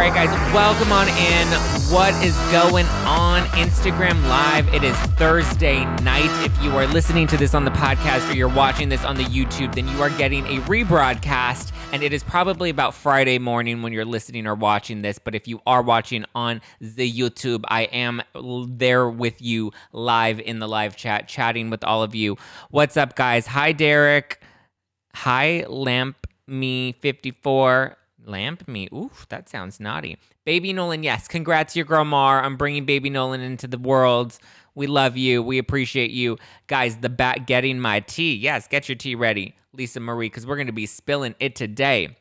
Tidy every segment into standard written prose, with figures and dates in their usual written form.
right, guys, welcome on in. What is going on Instagram Live? It is Thursday night. If you are listening to this on the podcast or you're watching this on the YouTube, then you are getting a rebroadcast, and it is probably about Friday morning when you're listening or watching this. But if you are watching on the YouTube, I am there with you live in the live chat, chatting with all of you. What's up, guys? Hi, Derek. Hi, Lamp Me 54. Lamp me. Oof, that sounds naughty. Baby Nolan, yes. Congrats, your girl Mar. I'm bringing Baby Nolan into the world. We love you. We appreciate you. Guys, the bat getting my tea. Yes, get your tea ready, Lisa Marie, because we're going to be spilling it today.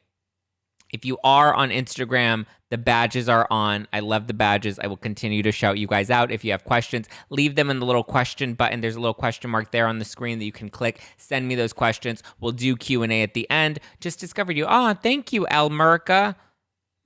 If you are on Instagram, the badges are on. I love the badges. I will continue to shout you guys out. If you have questions, leave them in the little question button. There's a little question mark there on the screen that you can click. Send me those questions. We'll do Q&A at the end. Just discovered you. Oh, thank you, El Merca.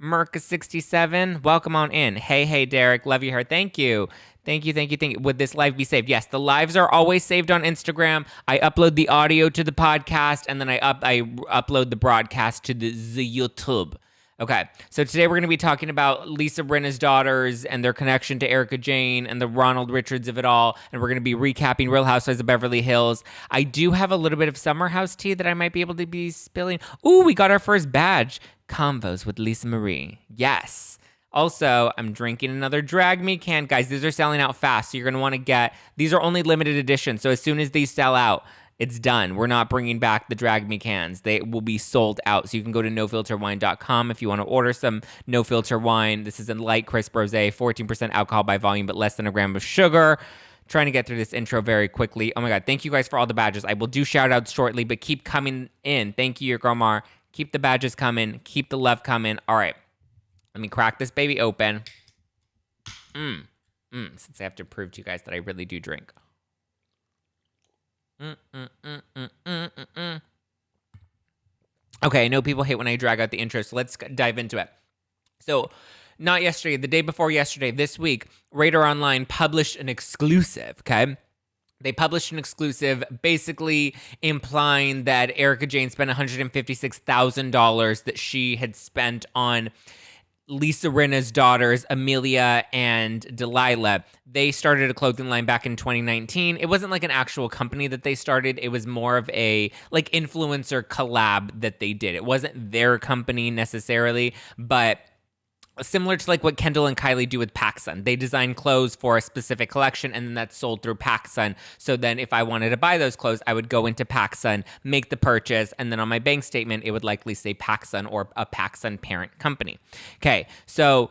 Merca67. Welcome on in. Hey, Derek. Love you, her. Thank you. Thank you. Would this live be saved? Yes, the lives are always saved on Instagram. I upload the audio to the podcast, and then I upload the broadcast to the YouTube. Okay, so today we're going to be talking about Lisa Rinna's daughters and their connection to Erika Jayne and the Ronald Richards of it all, and we're going to be recapping Real Housewives of Beverly Hills. I do have a little bit of summer house tea that I might be able to be spilling. Ooh, we got our first badge. Convos with Lisa Marie. Yes. Also, I'm drinking another Drag Me can. Guys, these are selling out fast, so you're going to want to get... These are only limited edition, so as soon as these sell out, it's done. We're not bringing back the Drag Me cans. They will be sold out. So you can go to nofilterwine.com if you want to order some No Filter wine. This is a light, crisp rosé, 14% alcohol by volume, but less than a gram of sugar. Trying to get through this intro very quickly. Oh my God, thank you guys for all the badges. I will do shout outs shortly, but keep coming in. Thank you, your girl Mar. Keep the badges coming. Keep the love coming. All right. Let me crack this baby open. Since I have to prove to you guys that I really do drink. Okay, I know people hate when I drag out the intro, so let's dive into it. So, not yesterday, the day before yesterday, this week, Radar Online published an exclusive, okay? They published an exclusive basically implying that Erika Jayne spent $156,000 that she had spent on Lisa Rinna's daughters, Amelia and Delilah. They started a clothing line back in 2019. It wasn't like an actual company that they started. It was more of a like influencer collab that they did. It wasn't their company necessarily, but similar to like what Kendall and Kylie do with PacSun. They design clothes for a specific collection and then that's sold through PacSun. So then if I wanted to buy those clothes, I would go into PacSun, make the purchase, and then on my bank statement, it would likely say PacSun or a PacSun parent company. Okay, so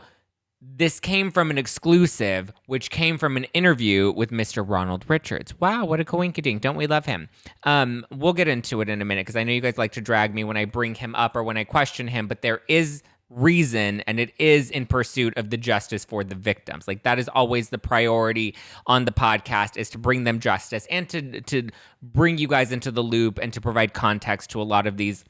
this came from an exclusive, which came from an interview with Mr. Ronald Richards. Wow, what a coinkydink. Don't we love him? We'll get into it in a minute because I know you guys like to drag me when I bring him up or when I question him, but there is reason, and it is in pursuit of the justice for the victims. Like that is always the priority on the podcast, is to bring them justice and to bring you guys into the loop and to provide context to a lot of these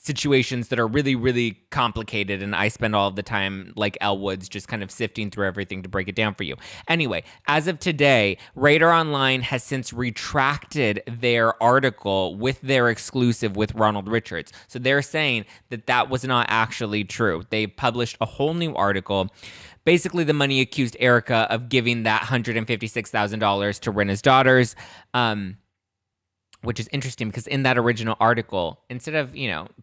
situations that are really, really complicated, and I spend all of the time, like Elle Woods, just kind of sifting through everything to break it down for you. Anyway, as of today, Radar Online has since retracted their article with their exclusive with Ronald Richards. So they're saying that that was not actually true. They published a whole new article. Basically, the money accused Erika of giving that $156,000 to Rinna's daughters, which is interesting because in that original article, instead of,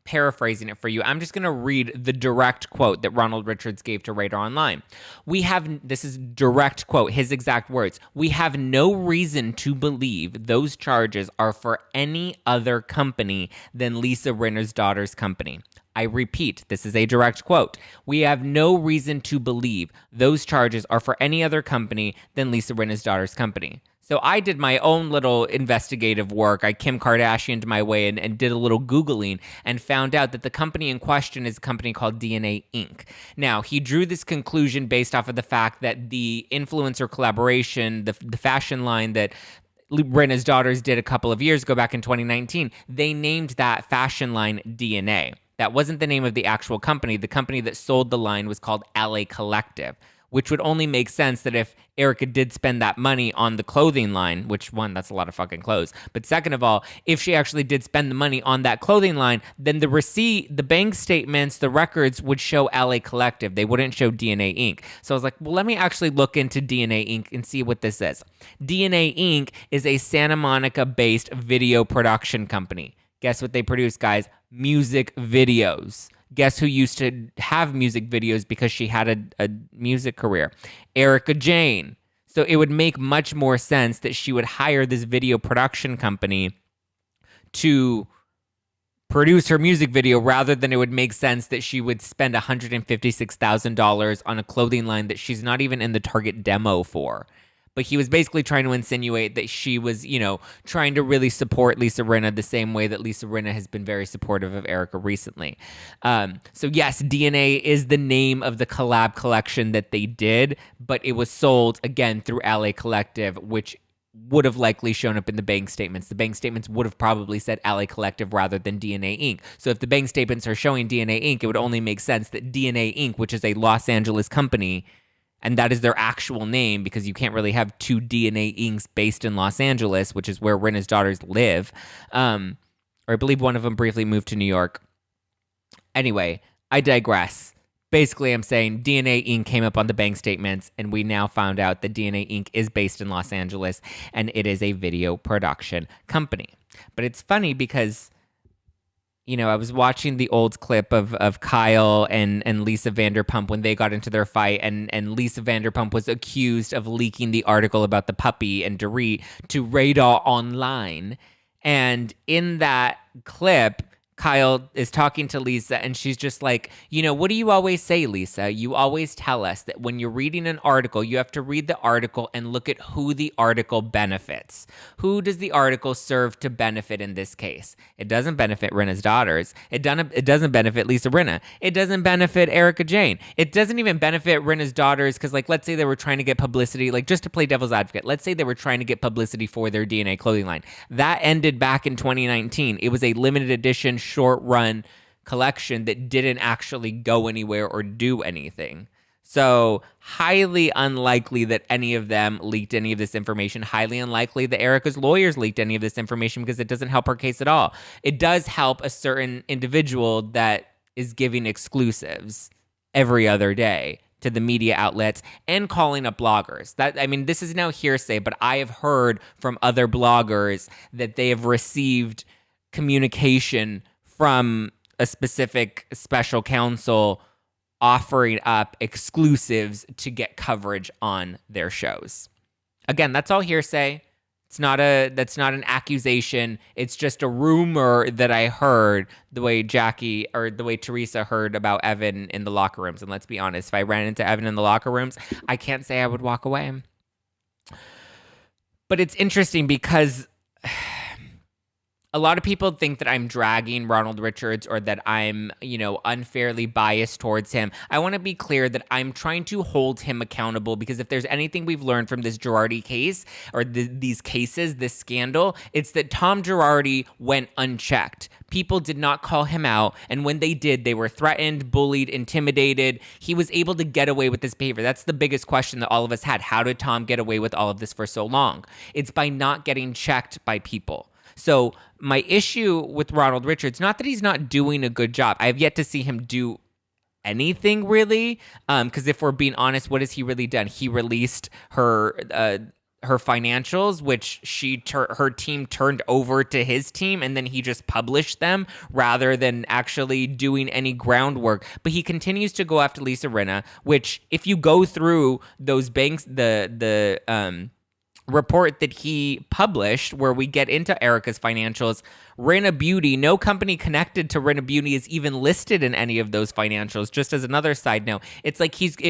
paraphrasing it for you, I'm just going to read the direct quote that Ronald Richards gave to Radar Online. This is direct quote, his exact words. "We have no reason to believe those charges are for any other company than Lisa Rinna's daughter's company. I repeat, this is a direct quote. We have no reason to believe those charges are for any other company than Lisa Rinna's daughter's company." So I did my own little investigative work. I Kim Kardashian'd my way and did a little Googling and found out that the company in question is a company called DNA Inc. Now, he drew this conclusion based off of the fact that the influencer collaboration, the fashion line that Rinna's daughters did a couple of years ago, back in 2019, they named that fashion line DNA. That wasn't the name of the actual company. The company that sold the line was called LA Collective, which would only make sense that if Erika did spend that money on the clothing line, which, one, that's a lot of fucking clothes. But second of all, if she actually did spend the money on that clothing line, then the receipt, the bank statements, the records would show LA Collective. They wouldn't show DNA Inc. So I was like, well, let me actually look into DNA Inc. and see what this is. DNA Inc. is a Santa Monica-based video production company. Guess what they produce, guys? Music videos. Guess who used to have music videos because she had a music career? Erika Jayne. So it would make much more sense that she would hire this video production company to produce her music video rather than it would make sense that she would spend $156,000 on a clothing line that she's not even in the target demo for. But he was basically trying to insinuate that she was, trying to really support Lisa Rinna the same way that Lisa Rinna has been very supportive of Erika recently. So yes, DNA is the name of the collab collection that they did, but it was sold, again, through LA Collective, which would have likely shown up in the bank statements. The bank statements would have probably said LA Collective rather than DNA Inc. So if the bank statements are showing DNA Inc., it would only make sense that DNA Inc., which is a Los Angeles company, and that is their actual name because you can't really have two DNA Incs based in Los Angeles, which is where Rinna's daughters live. Or I believe one of them briefly moved to New York. Anyway, I digress. Basically, I'm saying DNA Inc. came up on the bank statements, and we now found out that DNA Inc. is based in Los Angeles, and it is a video production company. But it's funny because, I was watching the old clip of Kyle and Lisa Vanderpump when they got into their fight, and Lisa Vanderpump was accused of leaking the article about the puppy and Dureed to Radar Online. And in that clip, Kyle is talking to Lisa, and she's just like, what do you always say, Lisa? You always tell us that when you're reading an article, you have to read the article and look at who the article benefits. Who does the article serve to benefit in this case? It doesn't benefit Rinna's daughters. It doesn't benefit Lisa Rinna. It doesn't benefit Erika Jayne. It doesn't even benefit Rinna's daughters because, let's say they were trying to get publicity, just to play devil's advocate. Let's say they were trying to get publicity for their DNA clothing line. That ended back in 2019. It was a limited edition short run collection that didn't actually go anywhere or do anything. So highly unlikely that any of them leaked any of this information. Highly unlikely that Erika's lawyers leaked any of this information because it doesn't help her case at all. It does help a certain individual that is giving exclusives every other day to the media outlets and calling up bloggers. This is now hearsay, but I have heard from other bloggers that they have received communication from a specific special counsel offering up exclusives to get coverage on their shows. Again, that's all hearsay. That's not an accusation. It's just a rumor that I heard the way Teresa heard about Evan in the locker rooms. And let's be honest, if I ran into Evan in the locker rooms, I can't say I would walk away. But it's interesting because a lot of people think that I'm dragging Ronald Richards or that I'm, unfairly biased towards him. I want to be clear that I'm trying to hold him accountable because if there's anything we've learned from this Girardi case or these cases, this scandal, it's that Tom Girardi went unchecked. People did not call him out, and when they did, they were threatened, bullied, intimidated. He was able to get away with this behavior. That's the biggest question that all of us had. How did Tom get away with all of this for so long? It's by not getting checked by people. So my issue with Ronald Richards, not that he's not doing a good job. I have yet to see him do anything really. Because if we're being honest, what has he really done? He released her financials, which her team turned over to his team, and then he just published them rather than actually doing any groundwork. But he continues to go after Lisa Rinna, which if you go through those banks, the report that he published where we get into Erika's financials, Rinna Beauty, no company connected to Rinna Beauty is even listed in any of those financials. Just as another side note, it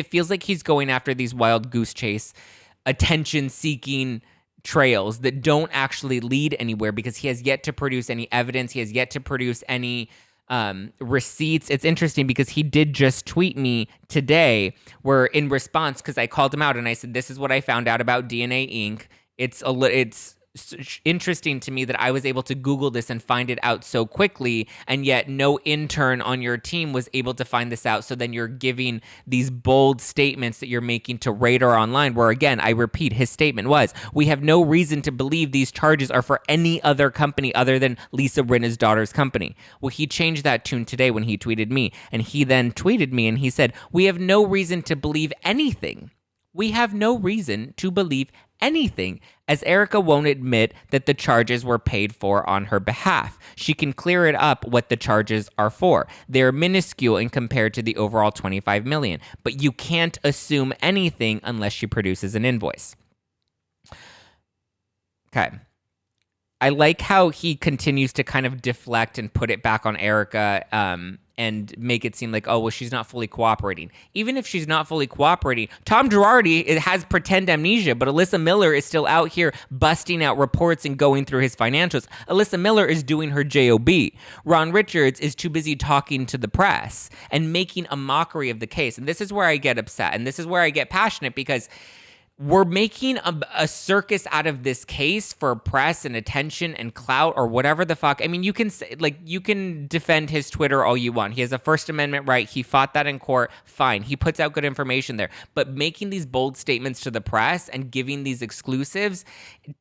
feels like he's going after these wild goose chase, attention-seeking trails that don't actually lead anywhere because he has yet to produce any evidence. He has yet to produce any receipts. It's interesting because he did just tweet me today where in response, because I called him out and I said, this is what I found out about DNA Inc. It's interesting to me that I was able to Google this and find it out so quickly, and yet no intern on your team was able to find this out. So then you're giving these bold statements that you're making to Radar Online, where again, I repeat, his statement was, "We have no reason to believe these charges are for any other company other than Lisa Rinna's daughter's company." Well, he changed that tune today when he tweeted me, and he then tweeted me and he said, "We have no reason to believe anything. We have no reason to believe anything, as Erika won't admit that the charges were paid for on her behalf. She can clear it up what the charges are for. They're minuscule in compared to the overall $25 million, but you can't assume anything unless she produces an invoice." Okay. I like how he continues to kind of deflect and put it back on Erika, and make it seem like, oh, well, she's not fully cooperating. Even if she's not fully cooperating, Tom Girardi has pretend amnesia, but Alyssa Miller is still out here busting out reports and going through his financials. Alyssa Miller is doing her job. Ron Richards is too busy talking to the press and making a mockery of the case. And this is where I get upset, and this is where I get passionate, because we're making a circus out of this case for press and attention and clout or whatever the fuck. I mean, you can say, like, you can defend his Twitter all you want. He has a First Amendment right. He fought that in court. Fine. He puts out good information there. But making these bold statements to the press and giving these exclusives,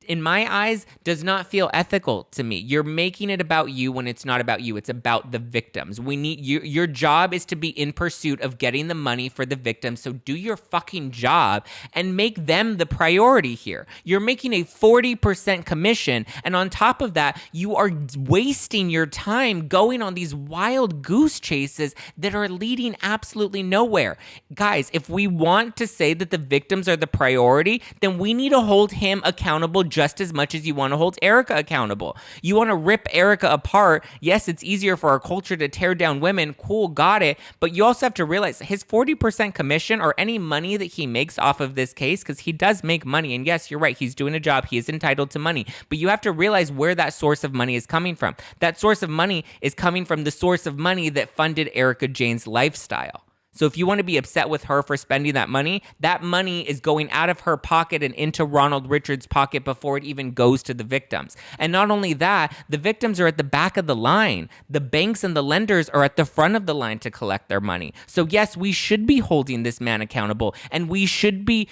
in my eyes, does not feel ethical to me. You're making it about you when it's not about you. It's about the victims. We need you. Your job is to be in pursuit of getting the money for the victims. So do your fucking job and make them the priority here. You're making a 40% commission, and on top of that, you are wasting your time going on these wild goose chases that are leading absolutely nowhere. Guys, if we want to say that the victims are the priority, then we need to hold him accountable just as much as you want to hold Erika accountable. You want to rip Erika apart. Yes, it's easier for our culture to tear down women. Cool, got it. But you also have to realize his 40% commission, or any money that he makes off of this case, because he does make money, and yes, you're right, he's doing a job, he is entitled to money, but you have to realize where that source of money is coming from. That source of money is coming from the source of money that funded Erika Jayne's lifestyle. So if you want to be upset with her for spending that money is going out of her pocket and into Ronald Richards' pocket before it even goes to the victims. And not only that, the victims are at the back of the line. The banks and the lenders are at the front of the line to collect their money. So yes, we should be holding this man accountable, and we should be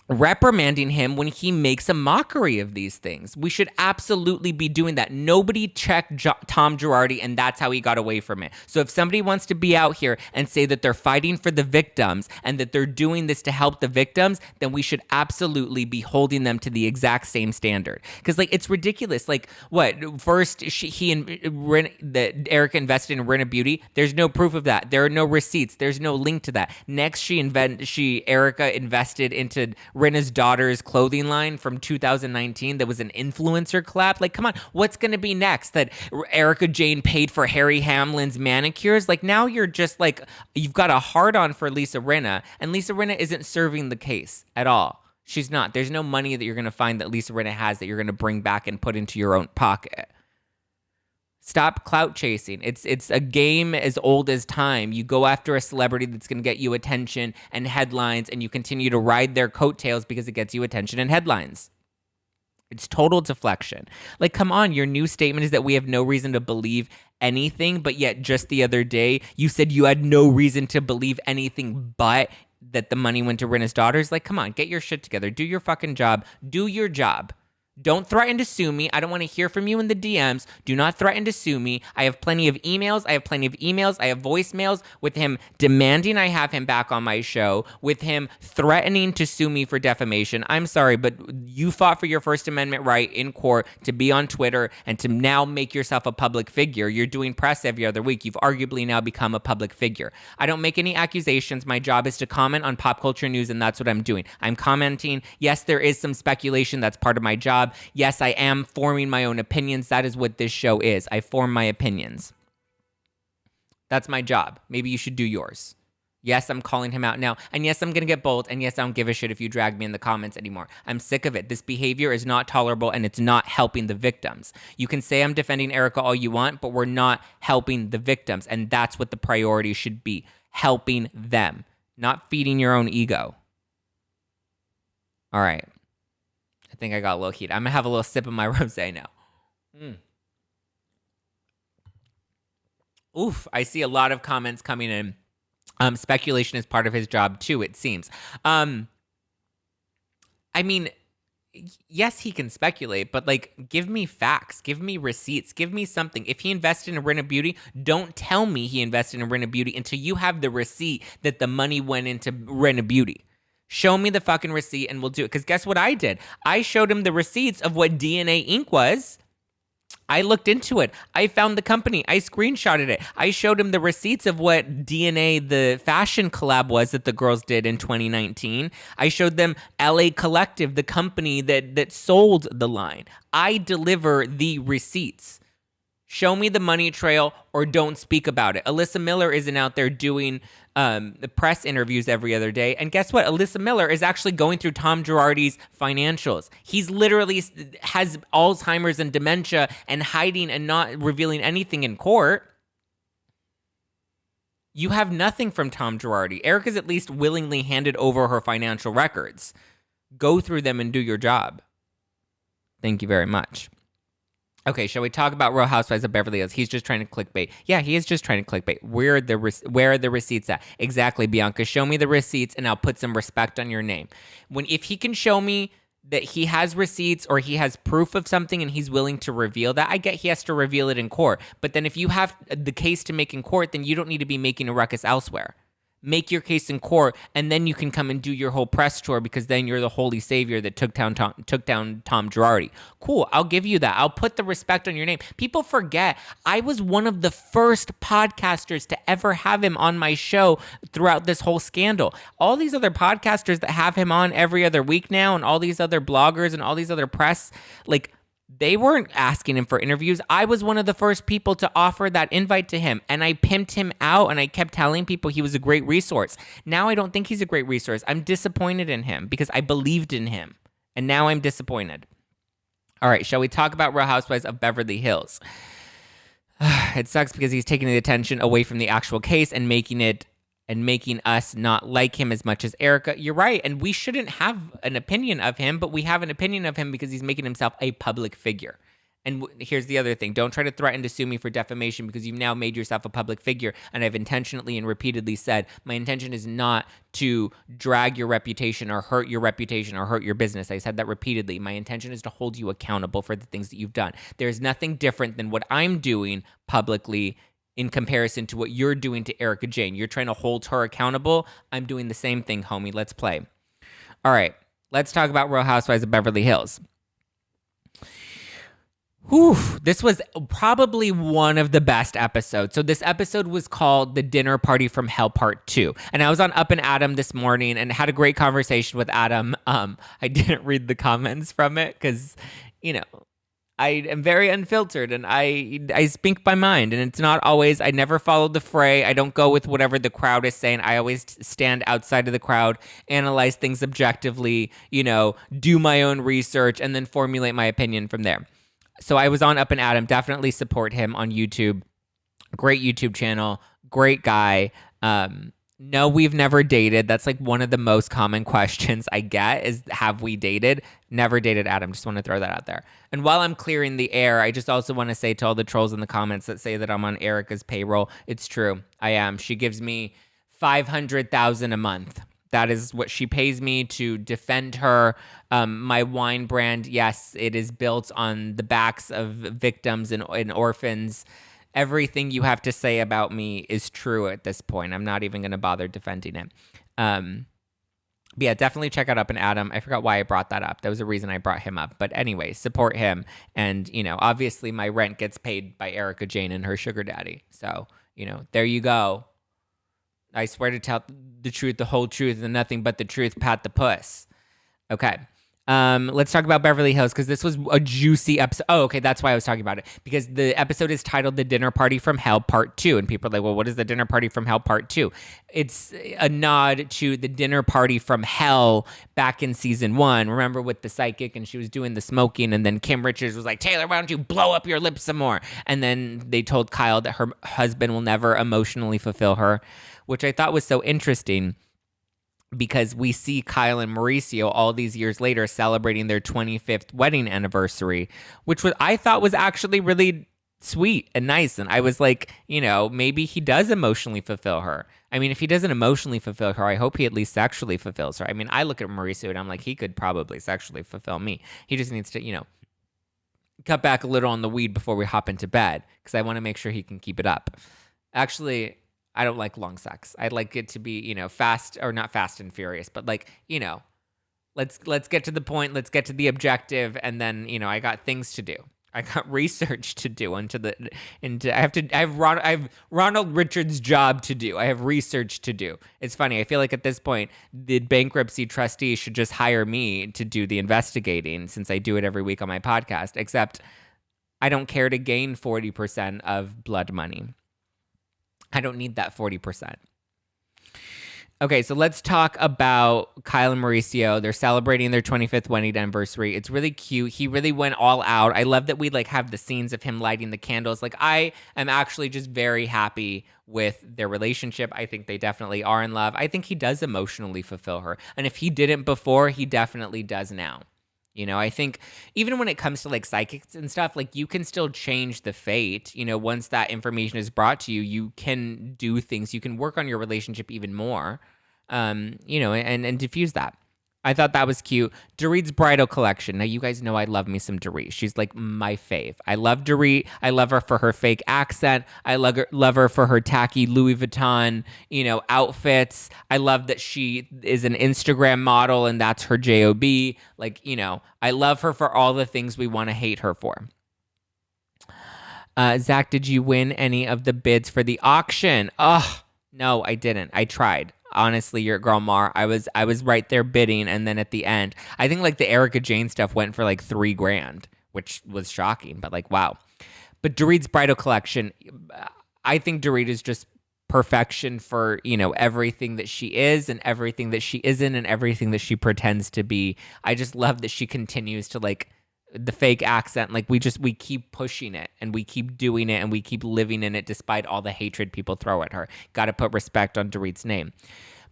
reprimanding him when he makes a mockery of these things. We should absolutely be doing that. Nobody checked Tom Girardi, and that's how he got away from it. So if somebody wants to be out here and say that they're fighting for the victims and that they're doing this to help the victims, then we should absolutely be holding them to the exact same standard. Because, like, it's ridiculous. Like, what? First, Erika invested in Rinna Beauty. There's no proof of that. There are no receipts. There's no link to that. Next, Erika invested into Rinna's daughter's clothing line from 2019 that was an influencer collab. Like, come on, what's going to be next? That Erika Jayne paid for Harry Hamlin's manicures? Like, now you're just like, you've got a hard-on for Lisa Rinna, and Lisa Rinna isn't serving the case at all. She's not. There's no money that you're going to find that Lisa Rinna has that you're going to bring back and put into your own pocket. Stop clout chasing. It's a game as old as time. You go after a celebrity that's going to get you attention and headlines, and you continue to ride their coattails because it gets you attention and headlines. It's total deflection. Like, come on, your new statement is that we have no reason to believe anything, but yet just the other day, you said you had no reason to believe anything but that the money went to Rinna's daughters. Like, come on, get your shit together. Do your fucking job. Do your job. Don't threaten to sue me. I don't want to hear from you in the DMs. Do not threaten to sue me. I have plenty of emails. I have voicemails with him demanding I have him back on my show, with him threatening to sue me for defamation. I'm sorry, but you fought for your First Amendment right in court to be on Twitter and to now make yourself a public figure. You're doing press every other week. You've arguably now become a public figure. I don't make any accusations. My job is to comment on pop culture news, and that's what I'm doing. I'm commenting. Yes, there is some speculation. That's part of my job. Yes, I am forming my own opinions. That is what this show is. I form my opinions. That's my job. Maybe you should do yours. Yes, I'm calling him out now. And yes, I'm going to get bold. And yes, I don't give a shit if you drag me in the comments anymore. I'm sick of it. This behavior is not tolerable, and it's not helping the victims. You can say I'm defending Erika all you want, but we're not helping the victims. And that's what the priority should be. Helping them, not feeding your own ego. All right. I think I got a little heat. I'm going to have a little sip of my rosé now. Oof, I see a lot of comments coming in. Speculation is part of his job too, it seems. I mean, yes, he can speculate, but like, give me facts, give me receipts, give me something. If he invested in Rinna Beauty, don't tell me he invested in Rinna Beauty until you have the receipt that the money went into Rinna Beauty. Show me the fucking receipt and we'll do it. Because guess what I did? I showed him the receipts of what DNA Inc. was. I looked into it. I found the company. I screenshotted it. I showed him the receipts of what DNA, the fashion collab was that the girls did in 2019. I showed them LA Collective, the company that sold the line. I deliver the receipts. Show me the money trail or don't speak about it. Alyssa Miller isn't out there doing the press interviews every other day. And guess what? Alyssa Miller is actually going through Tom Girardi's financials. He's literally has Alzheimer's and dementia and hiding and not revealing anything in court. You have nothing from Tom Girardi. Erika's at least willingly handed over her financial records. Go through them and do your job. Thank you very much. Okay, shall we talk about Real Housewives of Beverly Hills? He's just trying to clickbait. Yeah, he is just trying to clickbait. Where are the receipts at? Exactly, Bianca. Show me the receipts and I'll put some respect on your name. If he can show me that he has receipts or he has proof of something and he's willing to reveal that, I get he has to reveal it in court. But then if you have the case to make in court, then you don't need to be making a ruckus elsewhere. Make your case in court, and then you can come and do your whole press tour because then you're the holy savior that took down Tom Girardi. Cool, I'll give you that. I'll put the respect on your name. People forget I was one of the first podcasters to ever have him on my show throughout this whole scandal. All these other podcasters that have him on every other week now, and all these other bloggers and all these other press, like, they weren't asking him for interviews. I was one of the first people to offer that invite to him, and I pimped him out, and I kept telling people he was a great resource. Now I don't think he's a great resource. I'm disappointed in him because I believed in him, and now I'm disappointed. All right, shall we talk about Real Housewives of Beverly Hills? It sucks because he's taking the attention away from the actual case and making us not like him as much as Erika. You're right, and we shouldn't have an opinion of him, but we have an opinion of him because he's making himself a public figure. And here's the other thing. Don't try to threaten to sue me for defamation because you've now made yourself a public figure, and I've intentionally and repeatedly said my intention is not to drag your reputation or hurt your reputation or hurt your business. I said that repeatedly. My intention is to hold you accountable for the things that you've done. There's nothing different than what I'm doing publicly in comparison to what you're doing to Erika Jayne. You're trying to hold her accountable. I'm doing the same thing, homie. Let's play. All right. Let's talk about Real Housewives of Beverly Hills. Whew, this was probably one of the best episodes. So this episode was called The Dinner Party from Hell Part 2. And I was on Up and Adam this morning and had a great conversation with Adam. I didn't read the comments from it because, I am very unfiltered and I speak my mind, and it's not always, I never follow the fray. I don't go with whatever the crowd is saying. I always stand outside of the crowd, analyze things objectively, do my own research, and then formulate my opinion from there. So I was on Up and Adam. Definitely support him on YouTube. Great YouTube channel. Great guy. No, we've never dated. That's like one of the most common questions I get is, have we dated? Never dated Adam. Just want to throw that out there. And while I'm clearing the air, I just also want to say to all the trolls in the comments that say that I'm on Erika's payroll, it's true. I am. She gives me $500,000 a month. That is what she pays me to defend her. My wine brand, yes, it is built on the backs of victims and orphans. Everything you have to say about me is true at this point. I'm not even going to bother defending it. But yeah, definitely check out Up and Adam. I forgot why I brought that up. That was a reason I brought him up. But anyway, support him. And, obviously my rent gets paid by Erika Jayne and her sugar daddy. So, there you go. I swear to tell the truth, the whole truth, and nothing but the truth, Pat the Puss. Okay. Let's talk about Beverly Hills because this was a juicy episode. Oh, okay, that's why I was talking about it, because the episode is titled The Dinner Party from Hell Part 2, and people are like, well, what is The Dinner Party from Hell Part 2? It's a nod to the dinner party from hell back in season 1. Remember with the psychic, and she was doing the smoking, and then Kim Richards was like, Taylor, why don't you blow up your lips some more? And then they told Kyle that her husband will never emotionally fulfill her, which I thought was so interesting. because we see Kyle and Mauricio all these years later celebrating their 25th wedding anniversary, which I thought was actually really sweet and nice. And I was like, maybe he does emotionally fulfill her. I mean, if he doesn't emotionally fulfill her, I hope he at least sexually fulfills her. I mean, I look at Mauricio and I'm like, he could probably sexually fulfill me. He just needs to, cut back a little on the weed before we hop into bed, because I want to make sure he can keep it up. Actually, I don't like long sex. I'd like it to be, fast, or not fast and furious, but like, let's get to the point, let's get to the objective, and then, I got things to do. I got research to do I have Ronald Richards' job to do. I have research to do. It's funny. I feel like at this point, the bankruptcy trustee should just hire me to do the investigating, since I do it every week on my podcast, except I don't care to gain 40% of blood money. I don't need that 40%. Okay, so let's talk about Kyle and Mauricio. They're celebrating their 25th wedding anniversary. It's really cute. He really went all out. I love that we have the scenes of him lighting the candles. I am actually just very happy with their relationship. I think they definitely are in love. I think he does emotionally fulfill her. And if he didn't before, he definitely does now. I think even when it comes to psychics and stuff, you can still change the fate. Once that information is brought to you, you can do things. You can work on your relationship even more, and diffuse that. I thought that was cute. Dureed's bridal collection. Now, you guys know I love me some Dureed. She's my fave. I love Dureed. I love her for her fake accent. I love her for her tacky Louis Vuitton, outfits. I love that she is an Instagram model and that's her job. I love her for all the things we want to hate her for. Zack, did you win any of the bids for the auction? Oh, no, I didn't. I tried. Honestly, your girl Mar, I was right there bidding, and then at the end, I think the Erika Jayne stuff went for $3,000, which was shocking, but wow. But Dureed's bridal collection, I think Dureed is just perfection for, everything that she is and everything that she isn't and everything that she pretends to be. I just love that she continues to the fake accent. We keep pushing it and we keep doing it and we keep living in it despite all the hatred people throw at her. Got to put respect on Dureed's name.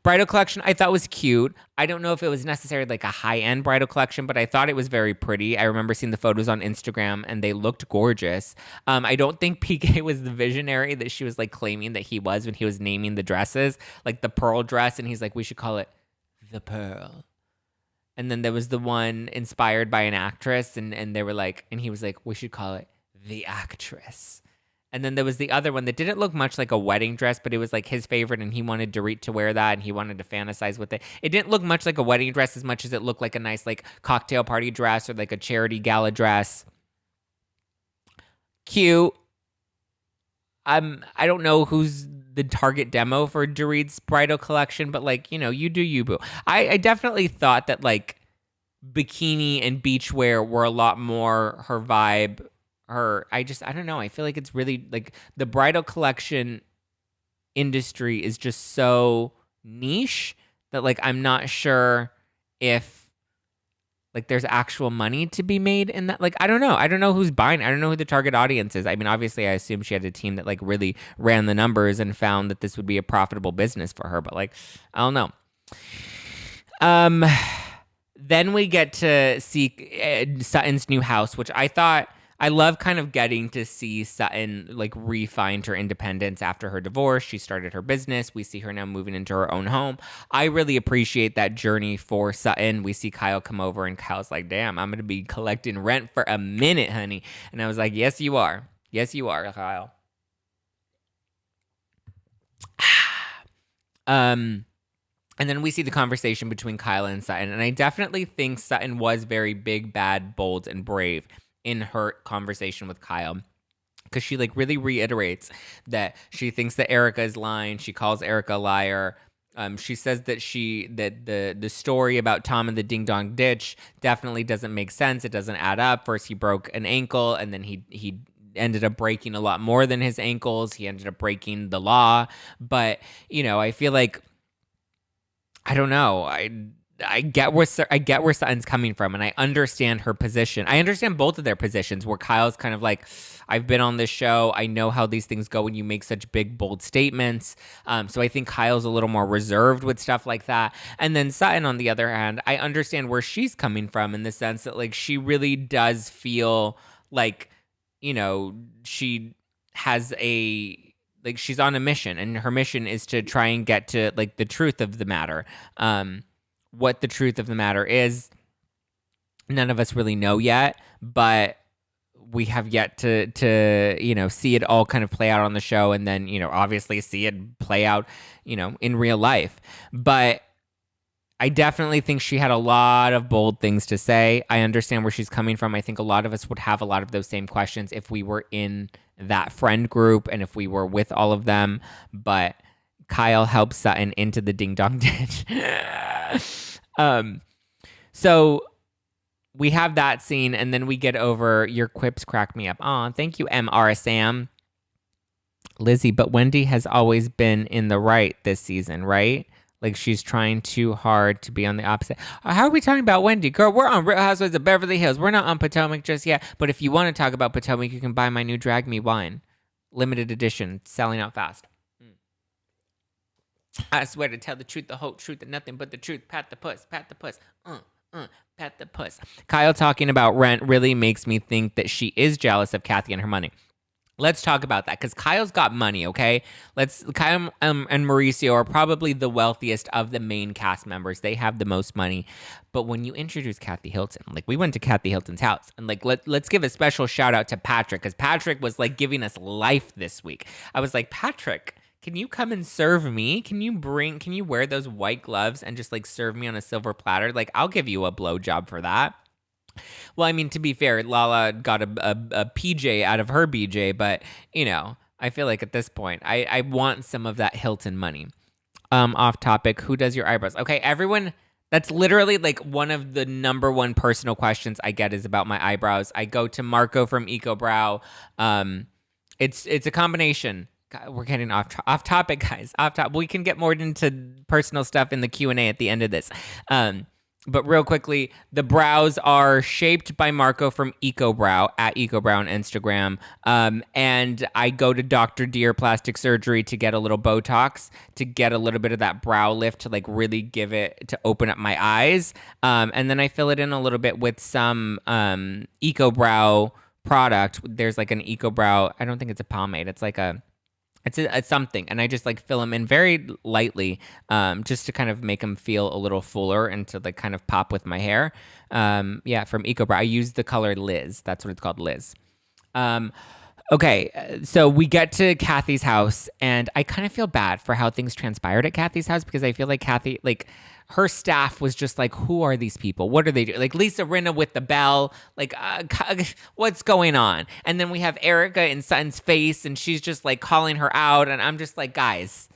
Bridal collection I thought was cute. I don't know if it was necessarily a high-end bridal collection, but I thought it was very pretty. I remember seeing the photos on Instagram and they looked gorgeous. I don't think PK was the visionary that she was claiming that he was when he was naming the dresses, the pearl dress, and he's we should call it the pearl. And then there was the one inspired by an actress, and they were and he was we should call it the actress. And then there was the other one that didn't look much like a wedding dress, but it was his favorite, and he wanted Dorit to wear that, and he wanted to fantasize with it. It didn't look much like a wedding dress as much as it looked like a nice cocktail party dress or a charity gala dress. Cute. I don't know who's the target demo for Doreed's bridal collection, but you do you, boo. I definitely thought that bikini and beachwear were a lot more her vibe. I don't know. I feel it's really the bridal collection industry is just so niche that I'm not sure if there's actual money to be made in that. I don't know. I don't know who's buying. I don't know who the target audience is. I mean, obviously, I assume she had a team that really ran the numbers and found that this would be a profitable business for her. But I don't know. Then we get to see Sutton's new house, which I love kind of getting to see Sutton re-find her independence after her divorce. She started her business. We see her now moving into her own home. I really appreciate that journey for Sutton. We see Kyle come over and Kyle's damn, I'm going to be collecting rent for a minute, honey. And I was yes, you are. Yes, you are, Kyle. And then we see the conversation between Kyle and Sutton. And I definitely think Sutton was very big, bad, bold, and brave in her conversation with Kyle, because she really reiterates that she thinks that Erika is lying. She calls Erika a liar. She says that the story about Tom and the ding dong ditch definitely doesn't make sense. It doesn't add up. First he broke an ankle, and then he ended up breaking a lot more than his ankles. He ended up breaking the law. But I feel I don't know. I get where Sutton's coming from, and I understand her position. I understand both of their positions. Where Kyle's kind of like, I've been on this show. I know how these things go when you make such big, bold statements. So I think Kyle's a little more reserved with stuff like that. And then Sutton, on the other hand, I understand where she's coming from in the sense that like she really does feel like, you know, she has like she's on a mission, and her mission is to try and get to like the truth of the matter. What the truth of the matter is, none of us really know yet, but we have yet to you know, see it all kind of play out on the show, and then, you know, obviously see it play out, you know, in real life. But I definitely think she had a lot of bold things to say. I understand where she's coming from. I think a lot of us would have a lot of those same questions if we were in that friend group and if we were with all of them. But Kyle helps Sutton into the ding dong ditch. So we have that scene, and then we get over your quips crack me up. Aw, thank you, MR Sam. Lizzie, but Wendy has always been in the right this season, right? Like she's trying too hard to be on the opposite. How are we talking about Wendy? Girl, we're on Real Housewives of Beverly Hills. We're not on Potomac just yet. But if you want to talk about Potomac, you can buy my new Drag Me wine. Limited edition, selling out fast. I swear to tell the truth, the whole truth, and nothing but the truth. Pat the puss, pat the puss. Pat the puss. Kyle talking about rent really makes me think that she is jealous of Kathy and her money. Let's talk about that, because Kyle's got money, okay? Kyle and Mauricio are probably the wealthiest of the main cast members. They have the most money. But when you introduce Kathy Hilton, like we went to Kathy Hilton's house, and like let's give a special shout out to Patrick, because Patrick was like giving us life this week. I was like, Patrick, can you come and serve me? Can you wear those white gloves and just like serve me on a silver platter? Like I'll give you a blowjob for that. Well, I mean, to be fair, Lala got a PJ out of her BJ, but, you know, I feel like at this point, I want some of that Hilton money. Off topic, who does your eyebrows? Okay, everyone, that's literally like one of the number one personal questions I get is about my eyebrows. I go to Marco from EcoBrow. It's a combination. God, we're getting off topic, guys. Off topic. We can get more into personal stuff in the Q&A at the end of this. But real quickly, the brows are shaped by Marco from EcoBrow, at EcoBrow on Instagram. And I go to Dr. Deer Plastic Surgery to get a little Botox, to get a little bit of that brow lift, to like really give it, to open up my eyes. And then I fill it in a little bit with some EcoBrow product. There's like an EcoBrow, I don't think it's a pomade. It's like it's something, and I just like fill them in very lightly, just to kind of make them feel a little fuller and to like kind of pop with my hair. Yeah, from EcoBrow. I use the color Liz. That's what it's called, Liz. Okay, so we get to Kathy's house, and I kind of feel bad for how things transpired at Kathy's house, because I feel like Kathy, like, her staff was just like, who are these people? What are they doing? Like Lisa Rinna with the bell, like, what's going on? And then we have Erika in Sutton's face, and she's just like calling her out, and I'm just like, guys,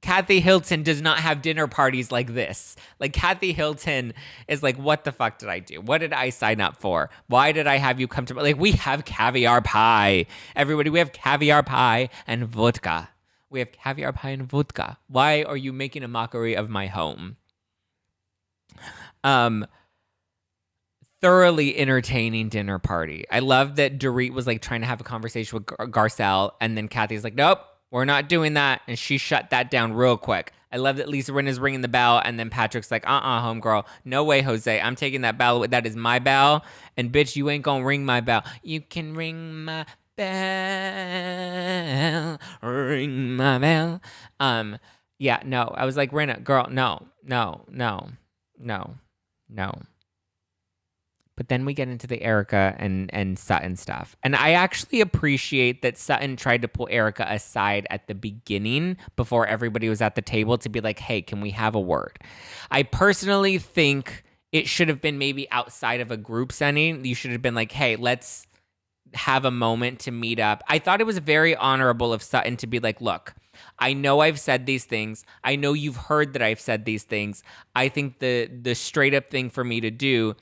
Kathy Hilton does not have dinner parties like this. Like Kathy Hilton is like, what the fuck did I do? What did I sign up for? Why did I have you come to, like, we have caviar pie. Everybody, we have caviar pie and vodka. We have caviar pie and vodka. Why are you making a mockery of my home? Thoroughly entertaining dinner party. I love that Dureed was like trying to have a conversation with Garcelle, and then Kathy's like, nope, we're not doing that. And she shut that down real quick. I love that Lisa Rinna's ringing the bell, and then Patrick's like, homegirl. No way, Jose. I'm taking that bell. That is my bell. And bitch, you ain't gonna ring my bell. You can ring my bell. Ring my bell. Yeah, no. I was like, Rinna, girl, no. But then we get into the Erika and Sutton stuff. And I actually appreciate that Sutton tried to pull Erika aside at the beginning before everybody was at the table to be like, hey, can we have a word? I personally think it should have been maybe outside of a group setting. You should have been like, hey, let's have a moment to meet up. I thought it was very honorable of Sutton to be like, look, I know I've said these things. I know you've heard that I've said these things. I think the straight up thing for me to do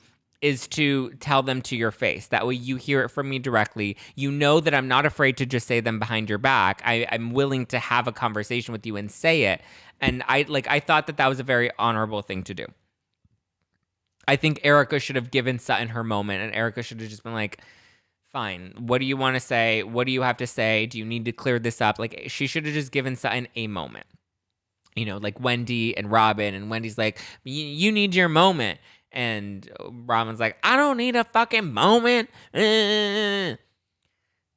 is to tell them to your face. That way you hear it from me directly. You know that I'm not afraid to just say them behind your back. I'm willing to have a conversation with you and say it. And I thought that was a very honorable thing to do. I think Erika should have given Sutton her moment, and Erika should have just been like, fine, what do you want to say? What do you have to say? Do you need to clear this up? Like, she should have just given Sutton a moment. You know, like Wendy and Robin, and Wendy's like, you need your moment. And Robin's like, I don't need a fucking moment.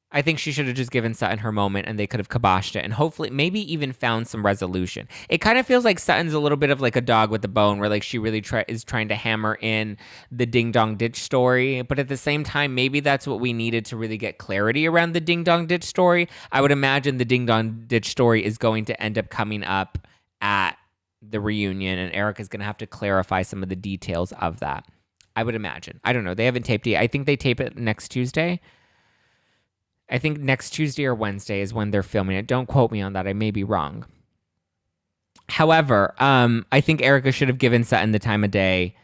I think she should have just given Sutton her moment, and they could have kiboshed it and hopefully maybe even found some resolution. It kind of feels like Sutton's a little bit of like a dog with a bone, where like she really is trying to hammer in the ding dong ditch story. But at the same time, maybe that's what we needed to really get clarity around the ding dong ditch story. I would imagine the ding dong ditch story is going to end up coming up at the reunion, and Erika's going to have to clarify some of the details of that. I would imagine. I don't know. They haven't taped it. I think they tape it next Tuesday. I think next Tuesday or Wednesday is when they're filming it. Don't quote me on that. I may be wrong. However, I think Erika should have given Sutton the time of day.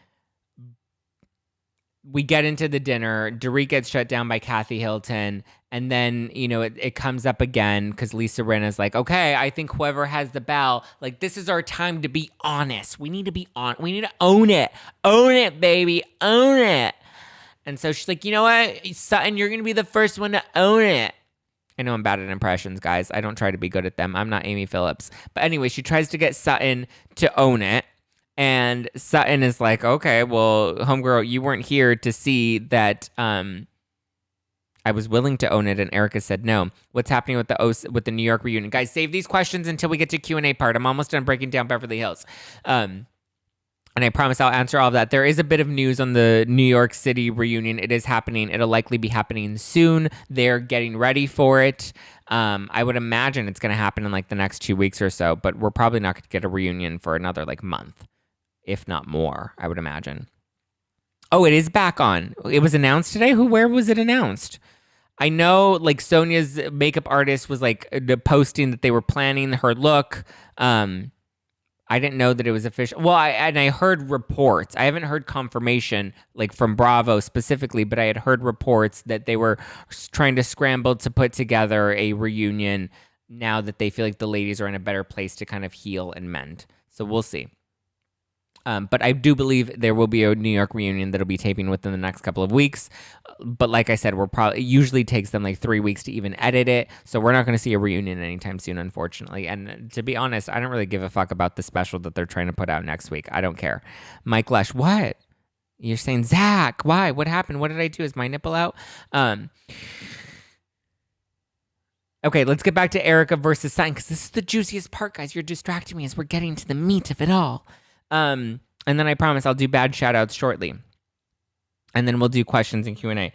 We get into the dinner. Dureed gets shut down by Kathy Hilton. And then, you know, it comes up again because Lisa Rinna is like, okay, I think whoever has the bell, like, this is our time to be honest. We need to be on. We need to own it. Own it, baby. Own it. And so she's like, you know what, Sutton, you're going to be the first one to own it. I know I'm bad at impressions, guys. I don't try to be good at them. I'm not Amy Phillips. But anyway, she tries to get Sutton to own it. And Sutton is like, okay, well, homegirl, you weren't here to see that I was willing to own it. And Erika said no. What's happening with the New York reunion? Guys, save these questions until we get to Q&A part. I'm almost done breaking down Beverly Hills. And I promise I'll answer all of that. There is a bit of news on the New York City reunion. It is happening. It'll likely be happening soon. They're getting ready for it. I would imagine it's going to happen in like the next 2 weeks or so, but we're probably not going to get a reunion for another like month, if not more, I would imagine. Oh, it is back on. It was announced today? Where was it announced? I know like Sonia's makeup artist was like posting that they were planning her look. I didn't know that it was official. Well, I heard reports. I haven't heard confirmation like from Bravo specifically, but I had heard reports that they were trying to scramble to put together a reunion now that they feel like the ladies are in a better place to kind of heal and mend. So we'll see. But I do believe there will be a New York reunion that'll be taping within the next couple of weeks. But like I said, it usually takes them like 3 weeks to even edit it. So we're not going to see a reunion anytime soon, unfortunately. And to be honest, I don't really give a fuck about the special that they're trying to put out next week. I don't care. Mike Lesh, what? You're saying, Zack, why? What happened? What did I do? Is my nipple out? Okay, let's get back to Erika versus Sutton, because this is the juiciest part, guys. You're distracting me as we're getting to the meat of it all. And then I promise I'll do bad shout outs shortly. And then we'll do questions and Q&A.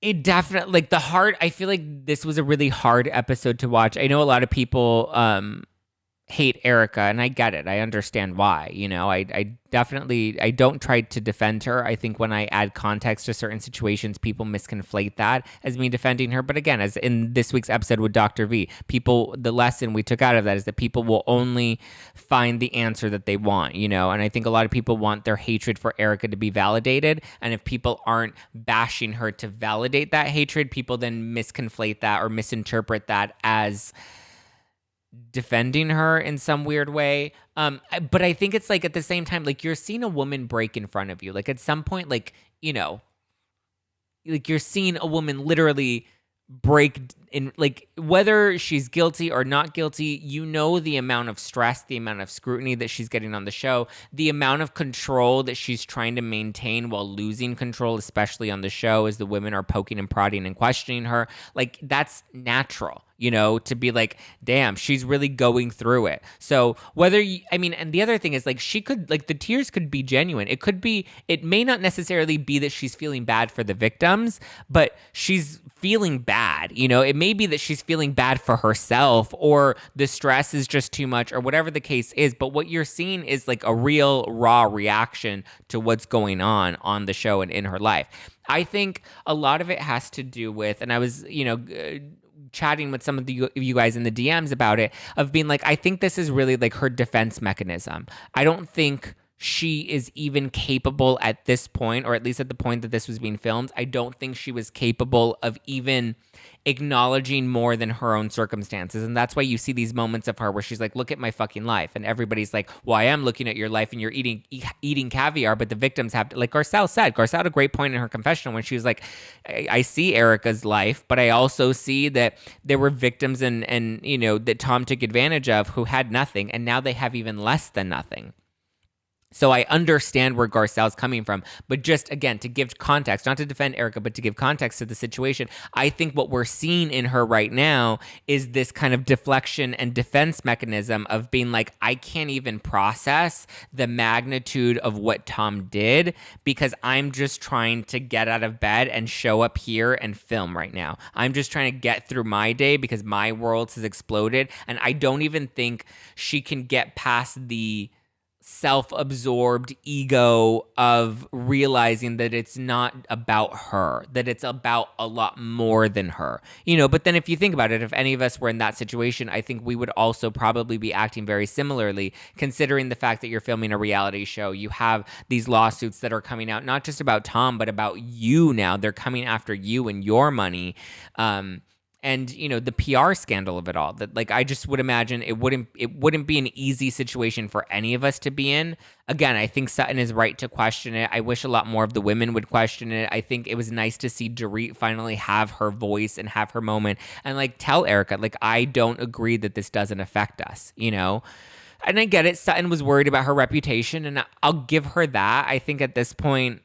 It definitely, like I feel like this was a really hard episode to watch. I know a lot of people hate Erika, and I get it. I understand why. You know, I don't try to defend her. I think when I add context to certain situations, people misconflate that as me defending her. But again, as in this week's episode with Dr. V, the lesson we took out of that is that people will only find the answer that they want, you know? And I think a lot of people want their hatred for Erika to be validated. And if people aren't bashing her to validate that hatred, people then misconflate that or misinterpret that as defending her in some weird way. But I think it's like at the same time, like you're seeing a woman break in front of you. Like at some point, like, you know, like you're seeing a woman literally break in, like whether she's guilty or not guilty, you know, the amount of stress, the amount of scrutiny that she's getting on the show, the amount of control that she's trying to maintain while losing control, especially on the show as the women are poking and prodding and questioning her. Like that's natural, you know, to be like, damn, she's really going through it. So and the other thing is like she could, like the tears could be genuine. It may not necessarily be that she's feeling bad for the victims, but she's feeling bad, you know. It may be that she's feeling bad for herself or the stress is just too much or whatever the case is. But what you're seeing is like a real raw reaction to what's going on the show and in her life. I think a lot of it has to do with, and I was, you know, chatting with some of you guys in the DMs about it, of being like, I think this is really like her defense mechanism. I don't think she is even capable at this point, or at least at the point that this was being filmed. I don't think she was capable of even acknowledging more than her own circumstances. And that's why you see these moments of her where she's like, look at my fucking life. And everybody's like, well, I am looking at your life and you're eating caviar, but the victims have to, like Garcelle said. Garcelle had a great point in her confessional when she was like, I see Erika's life, but I also see that there were victims and you know, that Tom took advantage of who had nothing, and now they have even less than nothing. So I understand where Garcelle's coming from, but just, again, to give context, not to defend Erika, but to give context to the situation, I think what we're seeing in her right now is this kind of deflection and defense mechanism of being like, I can't even process the magnitude of what Tom did because I'm just trying to get out of bed and show up here and film right now. I'm just trying to get through my day because my world has exploded, and I don't even think she can get past the self-absorbed ego of realizing that it's not about her, that it's about a lot more than her, you know. But then if you think about it, if any of us were in that situation, I think we would also probably be acting very similarly, considering the fact that you're filming a reality show. You have these lawsuits that are coming out, not just about Tom, but about you now. They're coming after you and your money. And, you know, the PR scandal of it all, that, like, I just would imagine it wouldn't be an easy situation for any of us to be in. Again, I think Sutton is right to question it. I wish a lot more of the women would question it. I think it was nice to see Dureed finally have her voice and have her moment and, like, tell Erika, like, I don't agree that this doesn't affect us, you know? And I get it. Sutton was worried about her reputation, and I'll give her that. I think at this point,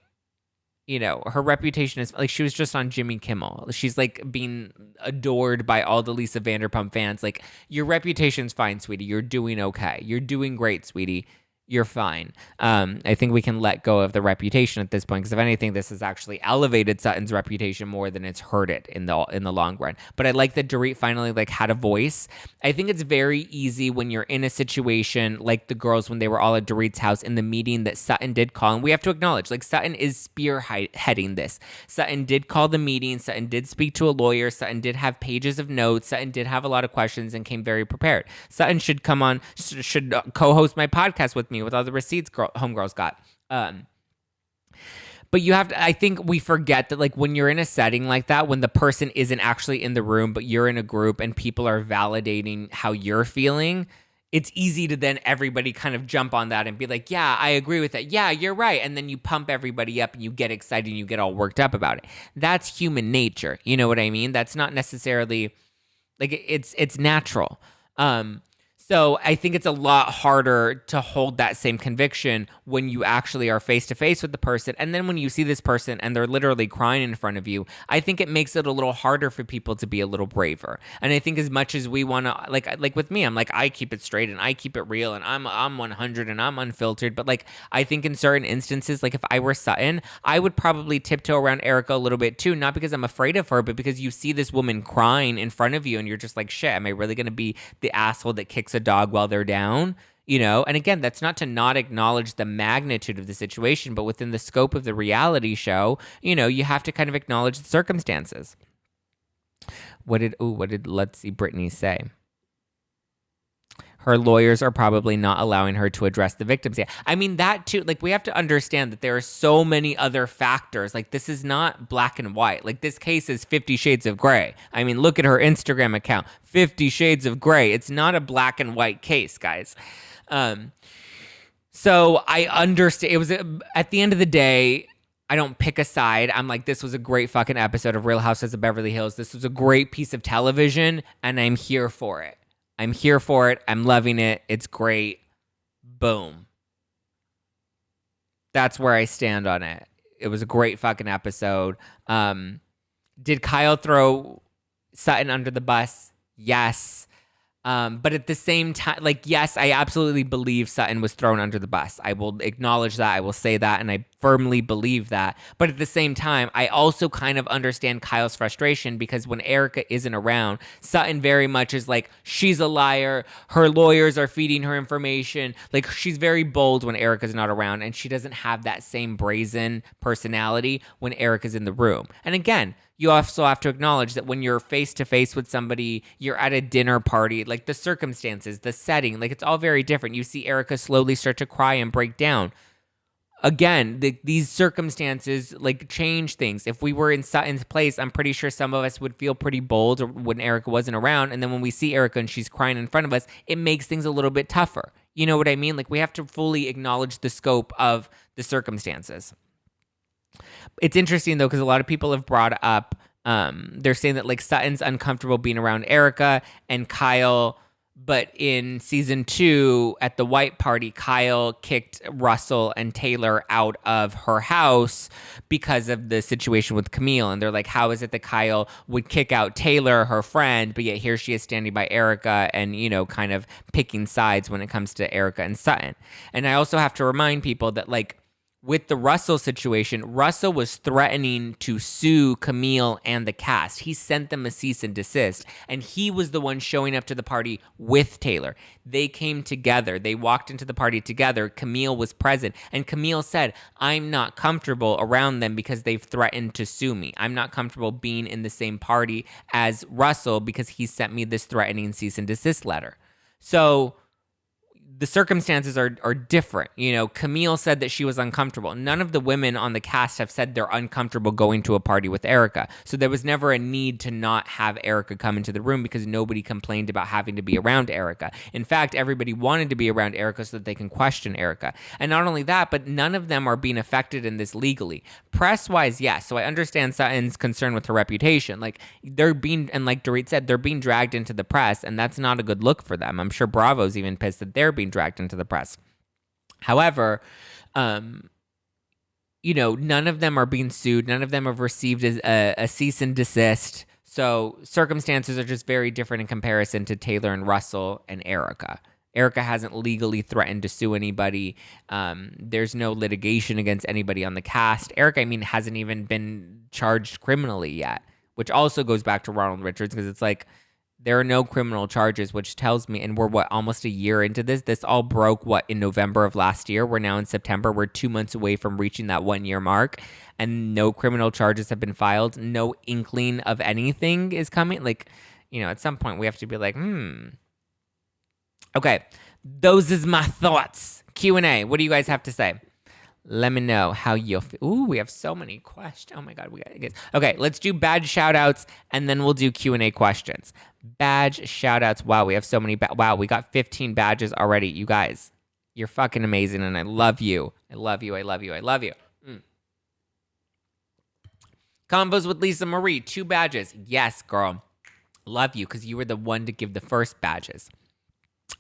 you know, her reputation is like, she was just on Jimmy Kimmel. She's like being adored by all the Lisa Vanderpump fans. Like, your reputation's fine, sweetie. You're doing okay. You're doing great, sweetie. You're fine. I think we can let go of the reputation at this point, because if anything, this has actually elevated Sutton's reputation more than it's hurt it in the long run. But I like that Dorit finally like had a voice. I think it's very easy when you're in a situation like the girls when they were all at Dorit's house in the meeting that Sutton did call, and we have to acknowledge, like, Sutton is spearheading this. Sutton did call the meeting. Sutton did speak to a lawyer. Sutton did have pages of notes. Sutton did have a lot of questions and came very prepared. Sutton should come on, should co-host my podcast with me with all the receipts homegirls got. But you have to, I think we forget that, like, when you're in a setting like that, when the person isn't actually in the room, but you're in a group and people are validating how you're feeling, it's easy to then everybody kind of jump on that and be like, yeah, I agree with that. Yeah, you're right. And then you pump everybody up and you get excited and you get all worked up about it. That's human nature. You know what I mean? That's not necessarily, like, it's natural. So I think it's a lot harder to hold that same conviction when you actually are face to face with the person. And then when you see this person and they're literally crying in front of you, I think it makes it a little harder for people to be a little braver. And I think as much as we want to, like with me, I'm like, I keep it straight and I keep it real and I'm 100 and I'm unfiltered. But like, I think in certain instances, like if I were Sutton, I would probably tiptoe around Erika a little bit too, not because I'm afraid of her, but because you see this woman crying in front of you and you're just like, shit, am I really going to be the asshole that kicks a dog while they're down, you know? And again, that's not to not acknowledge the magnitude of the situation, but within the scope of the reality show, you know, you have to kind of acknowledge the circumstances. What did let's see, Brittany say? Her lawyers are probably not allowing her to address the victims yet. I mean, that too, like, we have to understand that there are so many other factors. Like, this is not black and white. Like, this case is 50 Shades of Gray. I mean, look at her Instagram account, 50 Shades of Gray. It's not a black and white case, guys. So I understand. It was, at the end of the day, I don't pick a side. I'm like, this was a great fucking episode of Real Housewives of Beverly Hills. This was a great piece of television, and I'm here for it. I'm here for it. I'm loving it. It's great. Boom. That's where I stand on it. It was a great fucking episode. Did Kyle throw Sutton under the bus? Yes. But at the same time, like, yes, I absolutely believe Sutton was thrown under the bus. I will acknowledge that. I will say that. And I firmly believe that. But at the same time, I also kind of understand Kyle's frustration because when Erika isn't around, Sutton very much is like, she's a liar. Her lawyers are feeding her information. Like, she's very bold when Erika's not around. And she doesn't have that same brazen personality when Erika's in the room. And again, you also have to acknowledge that when you're face to face with somebody, you're at a dinner party, like the circumstances, the setting, like it's all very different. You see Erika slowly start to cry and break down. Again, these circumstances like change things. If we were in Sutton's place, I'm pretty sure some of us would feel pretty bold when Erika wasn't around. And then when we see Erika and she's crying in front of us, it makes things a little bit tougher. You know what I mean? Like we have to fully acknowledge the scope of the circumstances. It's interesting though, because a lot of people have brought up, they're saying that like Sutton's uncomfortable being around Erika and Kyle. But in season 2, at the white party, Kyle kicked Russell and Taylor out of her house because of the situation with Camille. And they're like, how is it that Kyle would kick out Taylor, her friend, but yet here she is standing by Erika and, you know, kind of picking sides when it comes to Erika and Sutton. And I also have to remind people that, like, with the Russell situation, Russell was threatening to sue Camille and the cast. He sent them a cease and desist, and he was the one showing up to the party with Taylor. They came together. They walked into the party together. Camille was present, and Camille said, I'm not comfortable around them because they've threatened to sue me. I'm not comfortable being in the same party as Russell because he sent me this threatening cease and desist letter. So the circumstances are different. You know, Camille said that she was uncomfortable. None of the women on the cast have said they're uncomfortable going to a party with Erika. So there was never a need to not have Erika come into the room because nobody complained about having to be around Erika. In fact, everybody wanted to be around Erika so that they can question Erika. And not only that, but none of them are being affected in this legally. Press-wise, yes. So I understand Sutton's concern with her reputation. Like, they're being, and like Dureed said, they're being dragged into the press, and that's not a good look for them. I'm sure Bravo's even pissed that they're being dragged into the press. However, you know, none of them are being sued. None of them have received a cease and desist. So circumstances are just very different in comparison to Taylor and Russell and Erika. Erika hasn't legally threatened to sue anybody. There's no litigation against anybody on the cast. Erika, I mean, hasn't even been charged criminally yet, which also goes back to Ronald Richards because it's like, there are no criminal charges, which tells me, and we're almost a year into this? This all broke, in November of last year? We're now in September. We're 2 months away from reaching that 1 year mark, and no criminal charges have been filed. No inkling of anything is coming. Like, you know, at some point we have to be like, Okay, those is my thoughts. Q&A. What do you guys have to say? Let me know how you'll feel. Ooh, we have so many questions. Oh my God, we got it. Okay, let's do badge shout-outs, and then we'll do Q&A questions. Badge shout-outs. Wow, we have so many. Wow, we got 15 badges already. You guys, you're fucking amazing, and I love you. I love you. I love you. I love you. Convos with Lisa Marie, 2 badges. Yes, girl. Love you, because you were the one to give the first badges.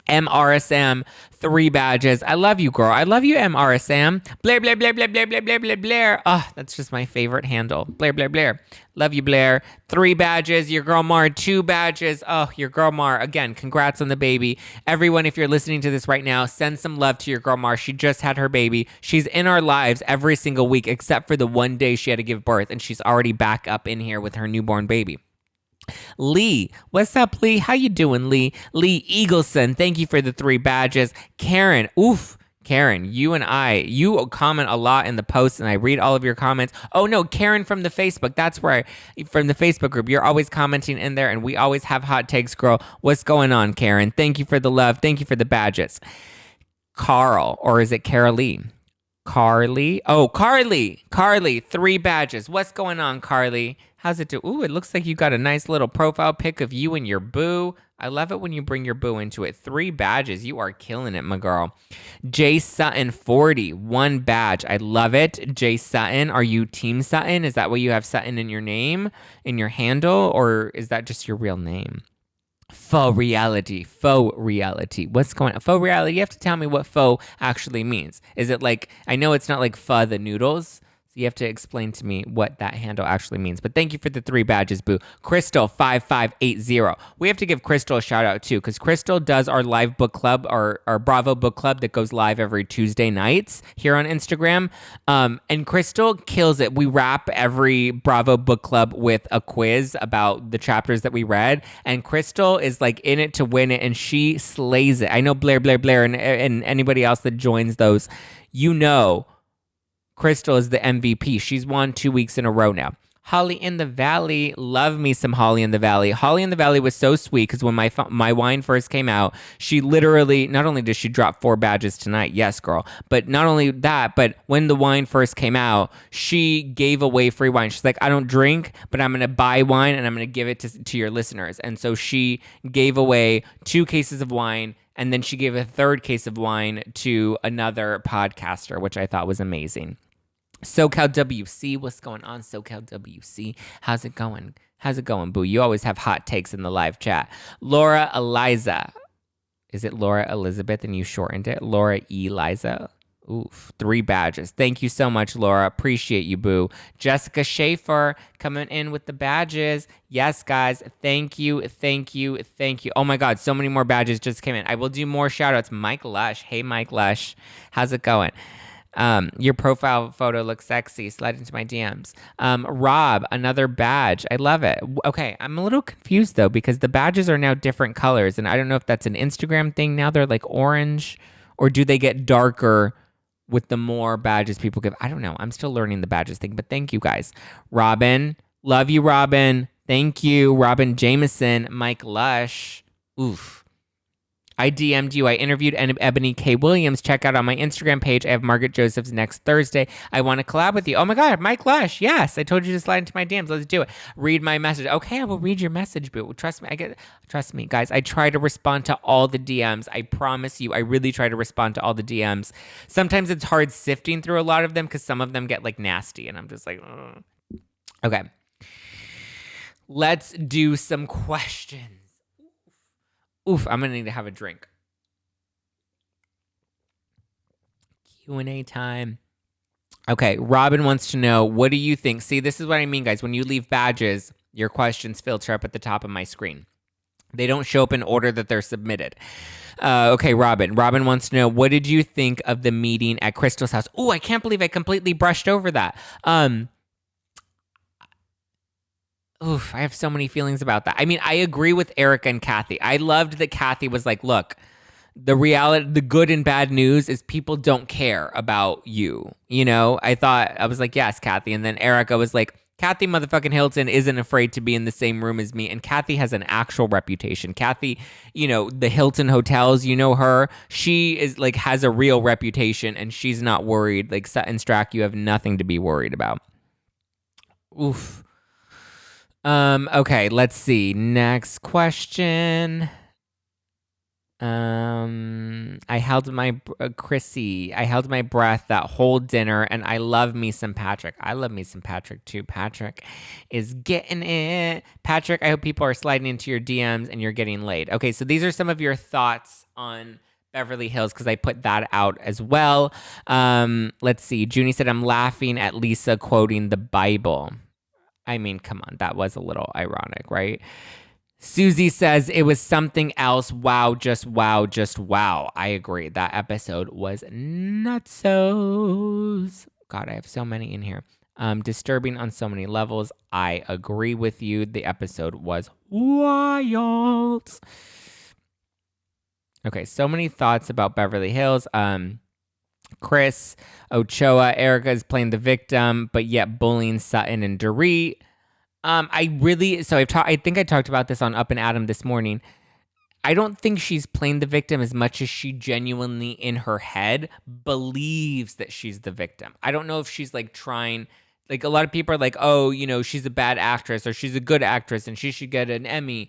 MRSM, 3 badges. I love you, girl. I love you, MRSM. Blair, Blair, Blair, Blair, Blair, Blair, Blair, Blair, Blair. Oh, that's just my favorite handle. Blair, Blair, Blair. Love you, Blair. 3 badges. Your girl Mar, 2 badges. Oh, your girl Mar. Again, congrats on the baby. Everyone, if you're listening to this right now, send some love to your girl Mar. She just had her baby. She's in our lives every single week, except for the one day she had to give birth, and she's already back up in here with her newborn baby. Lee, what's up, Lee? How you doing, Lee? Lee Eagleson, thank you for the 3 badges. Karen, Karen, you comment a lot in the posts, and I read all of your comments. Oh no, Karen from the Facebook. That's where from the Facebook group. You're always commenting in there, and we always have hot takes, girl. What's going on, Karen? Thank you for the love. Thank you for the badges. Carl, or is it Caroline? Carly. Oh, Carly, 3 badges. What's going on, Carly? How's it do? Ooh, it looks like you got a nice little profile pic of you and your boo. I love it when you bring your boo into it. 3 badges. You are killing it, my girl. Jay Sutton, 40. 1 badge. I love it. Jay Sutton, are you Team Sutton? Is that why you have Sutton in your name, in your handle, or is that just your real name? Faux reality. What's going on? Faux reality. You have to tell me what faux actually means. Is it like, I know it's not like pho the noodles. So you have to explain to me what that handle actually means. But thank you for the 3 badges, boo. Crystal5580. We have to give Crystal a shout out too, because Crystal does our live book club, our Bravo book club that goes live every Tuesday nights here on Instagram. And Crystal kills it. We wrap every Bravo book club with a quiz about the chapters that we read. And Crystal is like in it to win it, and she slays it. I know Blair, and anybody else that joins those, you know, Crystal is the MVP. She's won 2 weeks in a row now. Holly in the Valley. Love me some Holly in the Valley. Holly in the Valley was so sweet because when my wine first came out, she literally, not only did she drop 4 badges tonight, yes, girl, but not only that, but when the wine first came out, she gave away free wine. She's like, I don't drink, but I'm going to buy wine and I'm going to give it to your listeners. And so she gave away 2 cases of wine, and then she gave a 3rd case of wine to another podcaster, which I thought was amazing. SoCal WC, what's going on, SoCal WC? How's it going? How's it going, boo? You always have hot takes in the live chat. Laura Eliza. Is it Laura Elizabeth and you shortened it? Laura Eliza. Oof, 3 badges. Thank you so much, Laura. Appreciate you, boo. Jessica Schaefer coming in with the badges. Yes, guys. Thank you. Thank you. Thank you. Oh my God, so many more badges just came in. I will do more shout outs. Mike Lush. Hey, Mike Lush. How's it going? Your profile photo looks sexy. Slide into my DMs. Rob, another badge. I love it. Okay, I'm a little confused though because the badges are now different colors, and I don't know if that's an Instagram thing. Now they're like orange, or do they get darker with the more badges people give? I don't know. I'm still learning the badges thing, but thank you guys. Robin, love you, Robin. Thank you, Robin Jameson, Mike Lush. Oof. I DM'd you. I interviewed Ebony K. Williams. Check out on my Instagram page. I have Margaret Josephs next Thursday. I want to collab with you. Oh my God, Mike Lush. Yes, I told you to slide into my DMs. Let's do it. Read my message. Okay, I will read your message, boo. Trust me. Trust me, guys. I try to respond to all the DMs. I promise you. I really try to respond to all the DMs. Sometimes it's hard sifting through a lot of them because some of them get like nasty, and I'm just like, ugh. Okay. Let's do some questions. Oof, I'm going to need to have a drink. Q&A time. Okay, Robin wants to know, what do you think? See, this is what I mean, guys. When you leave badges, your questions filter up at the top of my screen. They don't show up in order that they're submitted. Okay, Robin. Robin wants to know, what did you think of the meeting at Crystal's house? Oh, I can't believe I completely brushed over that. Oof, I have so many feelings about that. I mean, I agree with Erika and Kathy. I loved that Kathy was like, look, the reality, the good and bad news is people don't care about you. You know, I was like, yes, Kathy. And then Erika was like, Kathy motherfucking Hilton isn't afraid to be in the same room as me. And Kathy has an actual reputation. Kathy, you know, the Hilton hotels, you know her. She is like, has a real reputation and she's not worried. Like Sutton Strack, you have nothing to be worried about. Oof. Okay, let's see. Next question. I held my Chrissy. I held my breath that whole dinner, and I love me some Patrick. I love me some Patrick too. Patrick is getting it. Patrick, I hope people are sliding into your DMs and you're getting laid. Okay, so these are some of your thoughts on Beverly Hills because I put that out as well. Let's see. Junie said, I'm laughing at Lisa quoting the Bible. I mean, come on, that was a little ironic, right? Susie says it was something else. Wow, just wow, just wow. I agree. That episode was nutsos. God, I have so many in here. Disturbing on so many levels. I agree with you. The episode was wild. Okay, so many thoughts about Beverly Hills. Chris Ochoa, Erika is playing the victim, but yet bullying Sutton and Dureed. I think I talked about this on Up and Adam this morning. I don't think she's playing the victim as much as she genuinely in her head believes that she's the victim. I don't know if she's like trying, like a lot of people are like, oh, you know, she's a bad actress or she's a good actress and she should get an Emmy.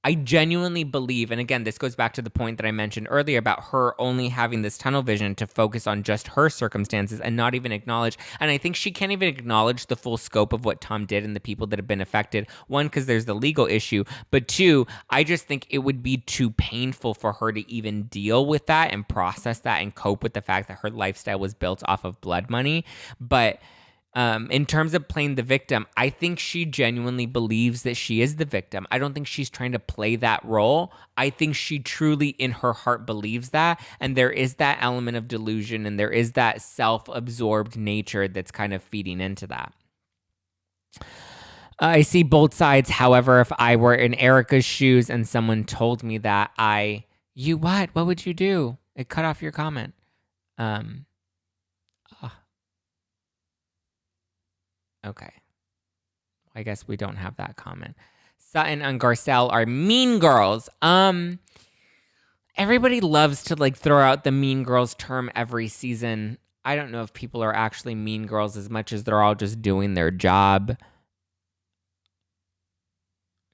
I genuinely believe, and again, this goes back to the point that I mentioned earlier about her only having this tunnel vision to focus on just her circumstances and not even acknowledge. And I think she can't even acknowledge the full scope of what Tom did and the people that have been affected. One, because there's the legal issue. But two, I just think it would be too painful for her to even deal with that and process that and cope with the fact that her lifestyle was built off of blood money. But in terms of playing the victim, I think she genuinely believes that she is the victim. I don't think she's trying to play that role. I think she truly in her heart believes that. And there is that element of delusion and there is that self-absorbed nature that's kind of feeding into that. I see both sides. However, if I were in Erika's shoes and someone told me that, what? What would you do? It cut off your comment. Okay. I guess we don't have that comment. Sutton and Garcelle are mean girls. Everybody loves to like throw out the mean girls term every season. I don't know if people are actually mean girls as much as they're all just doing their job.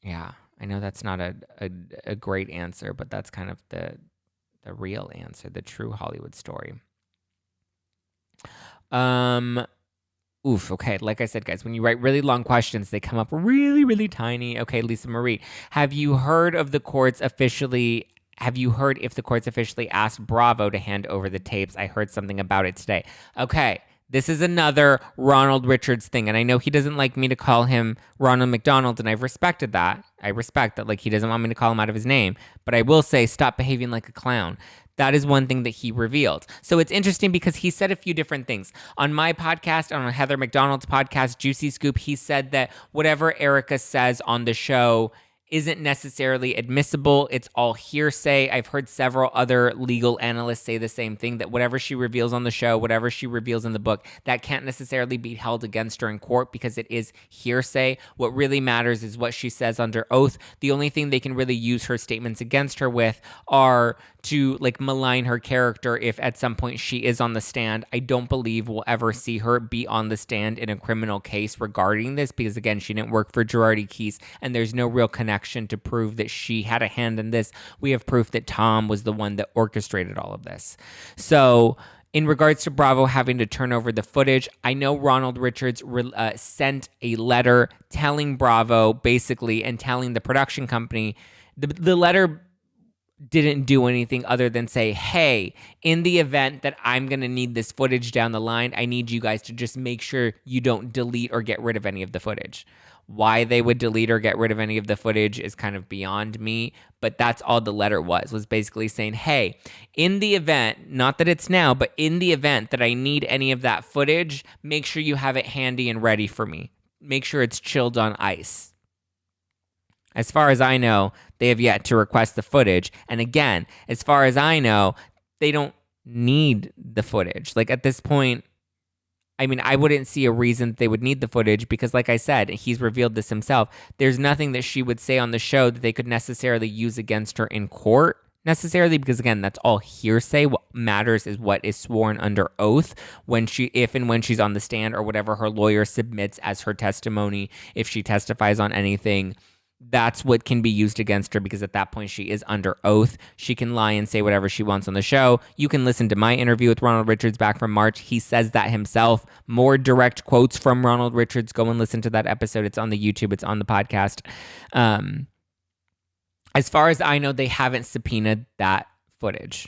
Yeah, I know that's not a great answer, but that's kind of the real answer, the true Hollywood story. Okay. Like I said, guys, when you write really long questions, they come up really, really tiny. Okay, Lisa Marie, have you heard if the courts officially asked Bravo to hand over the tapes? I heard something about it today. Okay. This is another Ronald Richards thing. And I know he doesn't like me to call him Ronald McDonald, and I've respected that. I respect that. Like, he doesn't want me to call him out of his name. But I will say, stop behaving like a clown. That is one thing that he revealed. So it's interesting because he said a few different things. On my podcast, on Heather McDonald's podcast, Juicy Scoop, he said that whatever Erika says on the show isn't necessarily admissible. It's all hearsay. I've heard several other legal analysts say the same thing, that whatever she reveals on the show, whatever she reveals in the book, that can't necessarily be held against her in court because it is hearsay. What really matters is what she says under oath. The only thing they can really use her statements against her with are to like malign her character if at some point she is on the stand. I don't believe we'll ever see her be on the stand in a criminal case regarding this because, again, she didn't work for Girardi Keese and there's no real connection to prove that she had a hand in this. We have proof that Tom was the one that orchestrated all of this. So in regards to Bravo having to turn over the footage, I know Ronald Richards sent a letter telling Bravo basically and telling the production company. The letter didn't do anything other than say, hey, in the event that I'm going to need this footage down the line, I need you guys to just make sure you don't delete or get rid of any of the footage. Why they would delete or get rid of any of the footage is kind of beyond me, but that's all the letter was basically saying, hey, in the event, not that it's now, but in the event that I need any of that footage, make sure you have it handy and ready for me. Make sure it's chilled on ice. As far as I know, they have yet to request the footage. And again, as far as I know, they don't need the footage. Like at this point, I mean, I wouldn't see a reason that they would need the footage because, like I said, he's revealed this himself. There's nothing that she would say on the show that they could necessarily use against her in court necessarily because, again, that's all hearsay. What matters is what is sworn under oath if and when she's on the stand or whatever her lawyer submits as her testimony. If she testifies on anything, that's what can be used against her because at that point she is under oath. She can lie and say whatever she wants on the show. You can listen to my interview with Ronald Richards back from March. He says that himself. More direct quotes from Ronald Richards. Go and listen to that episode. It's on the YouTube. It's on the podcast. As far as I know, they haven't subpoenaed that footage.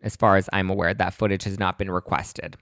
As far as I'm aware, that footage has not been requested.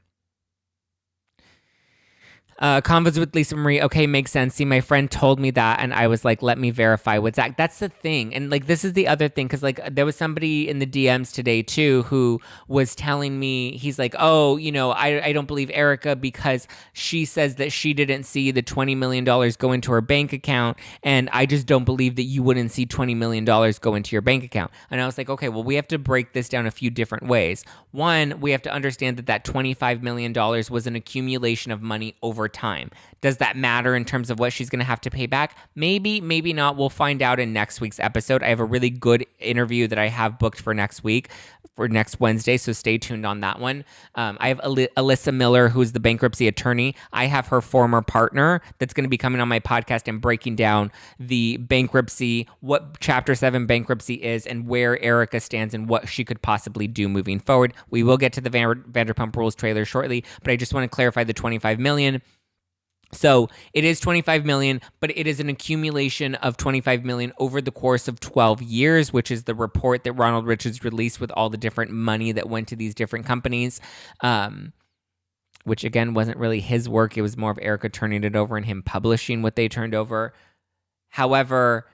Convos with Lisa Marie. Okay, makes sense. See, my friend told me that, and I was like, let me verify with Zack. That's the thing. And like, this is the other thing, because like, there was somebody in the DMs today too who was telling me, he's like, oh, I don't believe Erika because she says that she didn't see the $20 million go into her bank account, and I just don't believe that you wouldn't see $20 million go into your bank account. And I was like, okay, well, we have to break this down a few different ways. One, we have to understand that $25 million was an accumulation of money over time. Does that matter in terms of what she's going to have to pay back? Maybe, maybe not. We'll find out in next week's episode. I have a really good interview that I have booked for next week, for next Wednesday, so stay tuned on that one. I have Alyssa Miller, who's the bankruptcy attorney. I have her former partner that's going to be coming on my podcast and breaking down the bankruptcy, what Chapter 7 bankruptcy is, and where Erika stands and what she could possibly do moving forward. We will get to the Vanderpump Rules trailer shortly, but I just want to clarify the $25 million. So it is $25 million, but it is an accumulation of $25 million over the course of 12 years, which is the report that Ronald Richards released with all the different money that went to these different companies, which again wasn't really his work. It was more of Erika turning it over and him publishing what they turned over. However,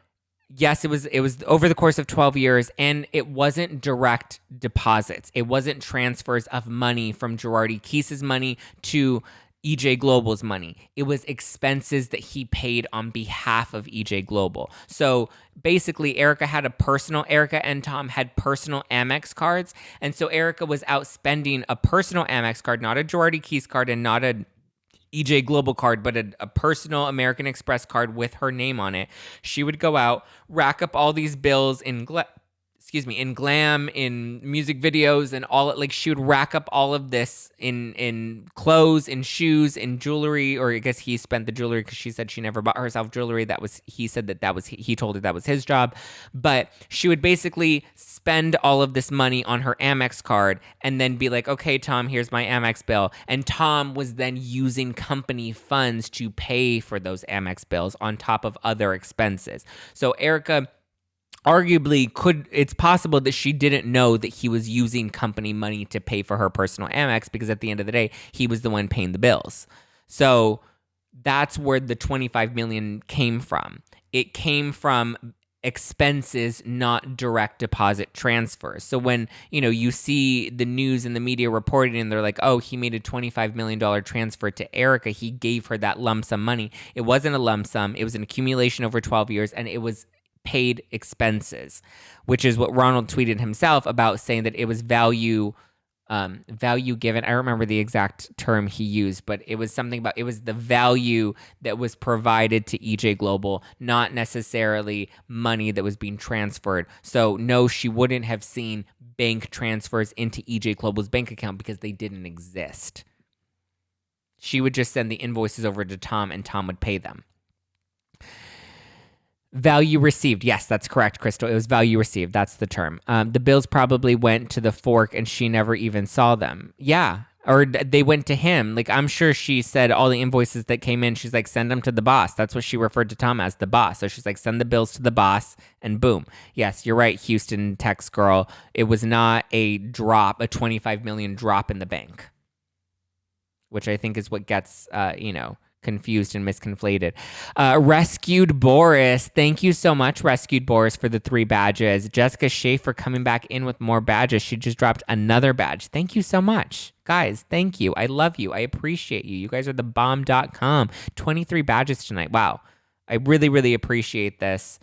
yes, it was over the course of 12 years, and it wasn't direct deposits. It wasn't transfers of money from Girardi Keese's money to EJ Global's money. It was expenses that he paid on behalf of EJ Global. So basically, Erika and Tom had personal Amex cards. And so Erika was out spending a personal Amex card, not a Girardi Keese card and not a EJ Global card, but a personal American Express card with her name on it. She would go out, rack up all these bills in glam, in music videos, and all. Like, she would rack up all of this in clothes, in shoes, in jewelry. Or I guess he spent the jewelry because she said she never bought herself jewelry. He told her that was his job. But she would basically spend all of this money on her Amex card and then be like, okay, Tom, here's my Amex bill. And Tom was then using company funds to pay for those Amex bills on top of other expenses. So Erika arguably it's possible that she didn't know that he was using company money to pay for her personal Amex, because at the end of the day, he was the one paying the bills. So that's where the $25 million came from. It came from expenses, not direct deposit transfers. So when, you see the news and the media reporting and they're like, oh, he made a $25 million transfer to Erika, he gave her that lump sum money. It wasn't a lump sum. It was an accumulation over 12 years, and it was paid expenses, which is what Ronald tweeted himself about, saying that it was value given. I don't remember the exact term he used, but it was something about, it was the value that was provided to EJ Global, not necessarily money that was being transferred. So no, she wouldn't have seen bank transfers into EJ Global's bank account because they didn't exist. She would just send the invoices over to Tom, and Tom would pay them. Value received. Yes, that's correct, Crystal. It was value received. That's the term. The bills probably went to the fork and she never even saw them. Yeah. Or they went to him. Like, I'm sure she said all the invoices that came in, she's like, send them to the boss. That's what she referred to Tom as, the boss. So she's like, send the bills to the boss, and boom. Yes, you're right, Houston Tex girl. It was not a 25 million drop in the bank, which I think is what gets, confused and misconflated. Rescued Boris. Thank you so much, Rescued Boris, for the 3 badges. Jessica Schaefer coming back in with more badges. She just dropped another badge. Thank you so much. Guys, thank you. I love you. I appreciate you. You guys are the bomb.com. 23 badges tonight. Wow. I really, really appreciate this.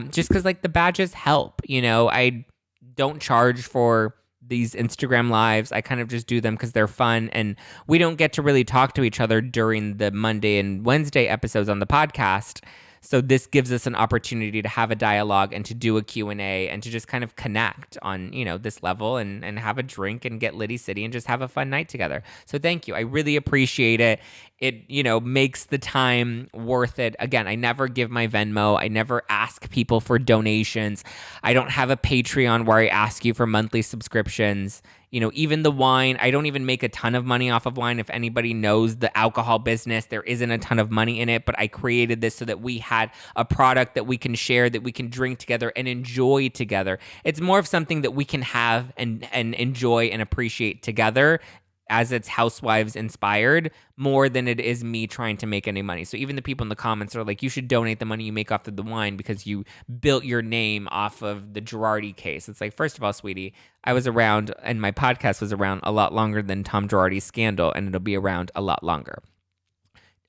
Just because, the badges help. I don't charge for these Instagram lives. I kind of just do them because they're fun, and we don't get to really talk to each other during the Monday and Wednesday episodes on the podcast. So this gives us an opportunity to have a dialogue and to do a Q&A and to just kind of connect on, this level and have a drink and get Liddy City and just have a fun night together. So thank you. I really appreciate it. It, makes the time worth it. Again, I never give my Venmo. I never ask people for donations. I don't have a Patreon where I ask you for monthly subscriptions. Even the wine, I don't even make a ton of money off of wine. If anybody knows the alcohol business, there isn't a ton of money in it, but I created this so that we had a product that we can share, that we can drink together and enjoy together. It's more of something that we can have and enjoy and appreciate together, as it's Housewives inspired, more than it is me trying to make any money. So even the people in the comments are like, you should donate the money you make off of the wine because you built your name off of the Girardi case. It's like, first of all, sweetie, I was around and my podcast was around a lot longer than Tom Girardi's scandal, and it'll be around a lot longer.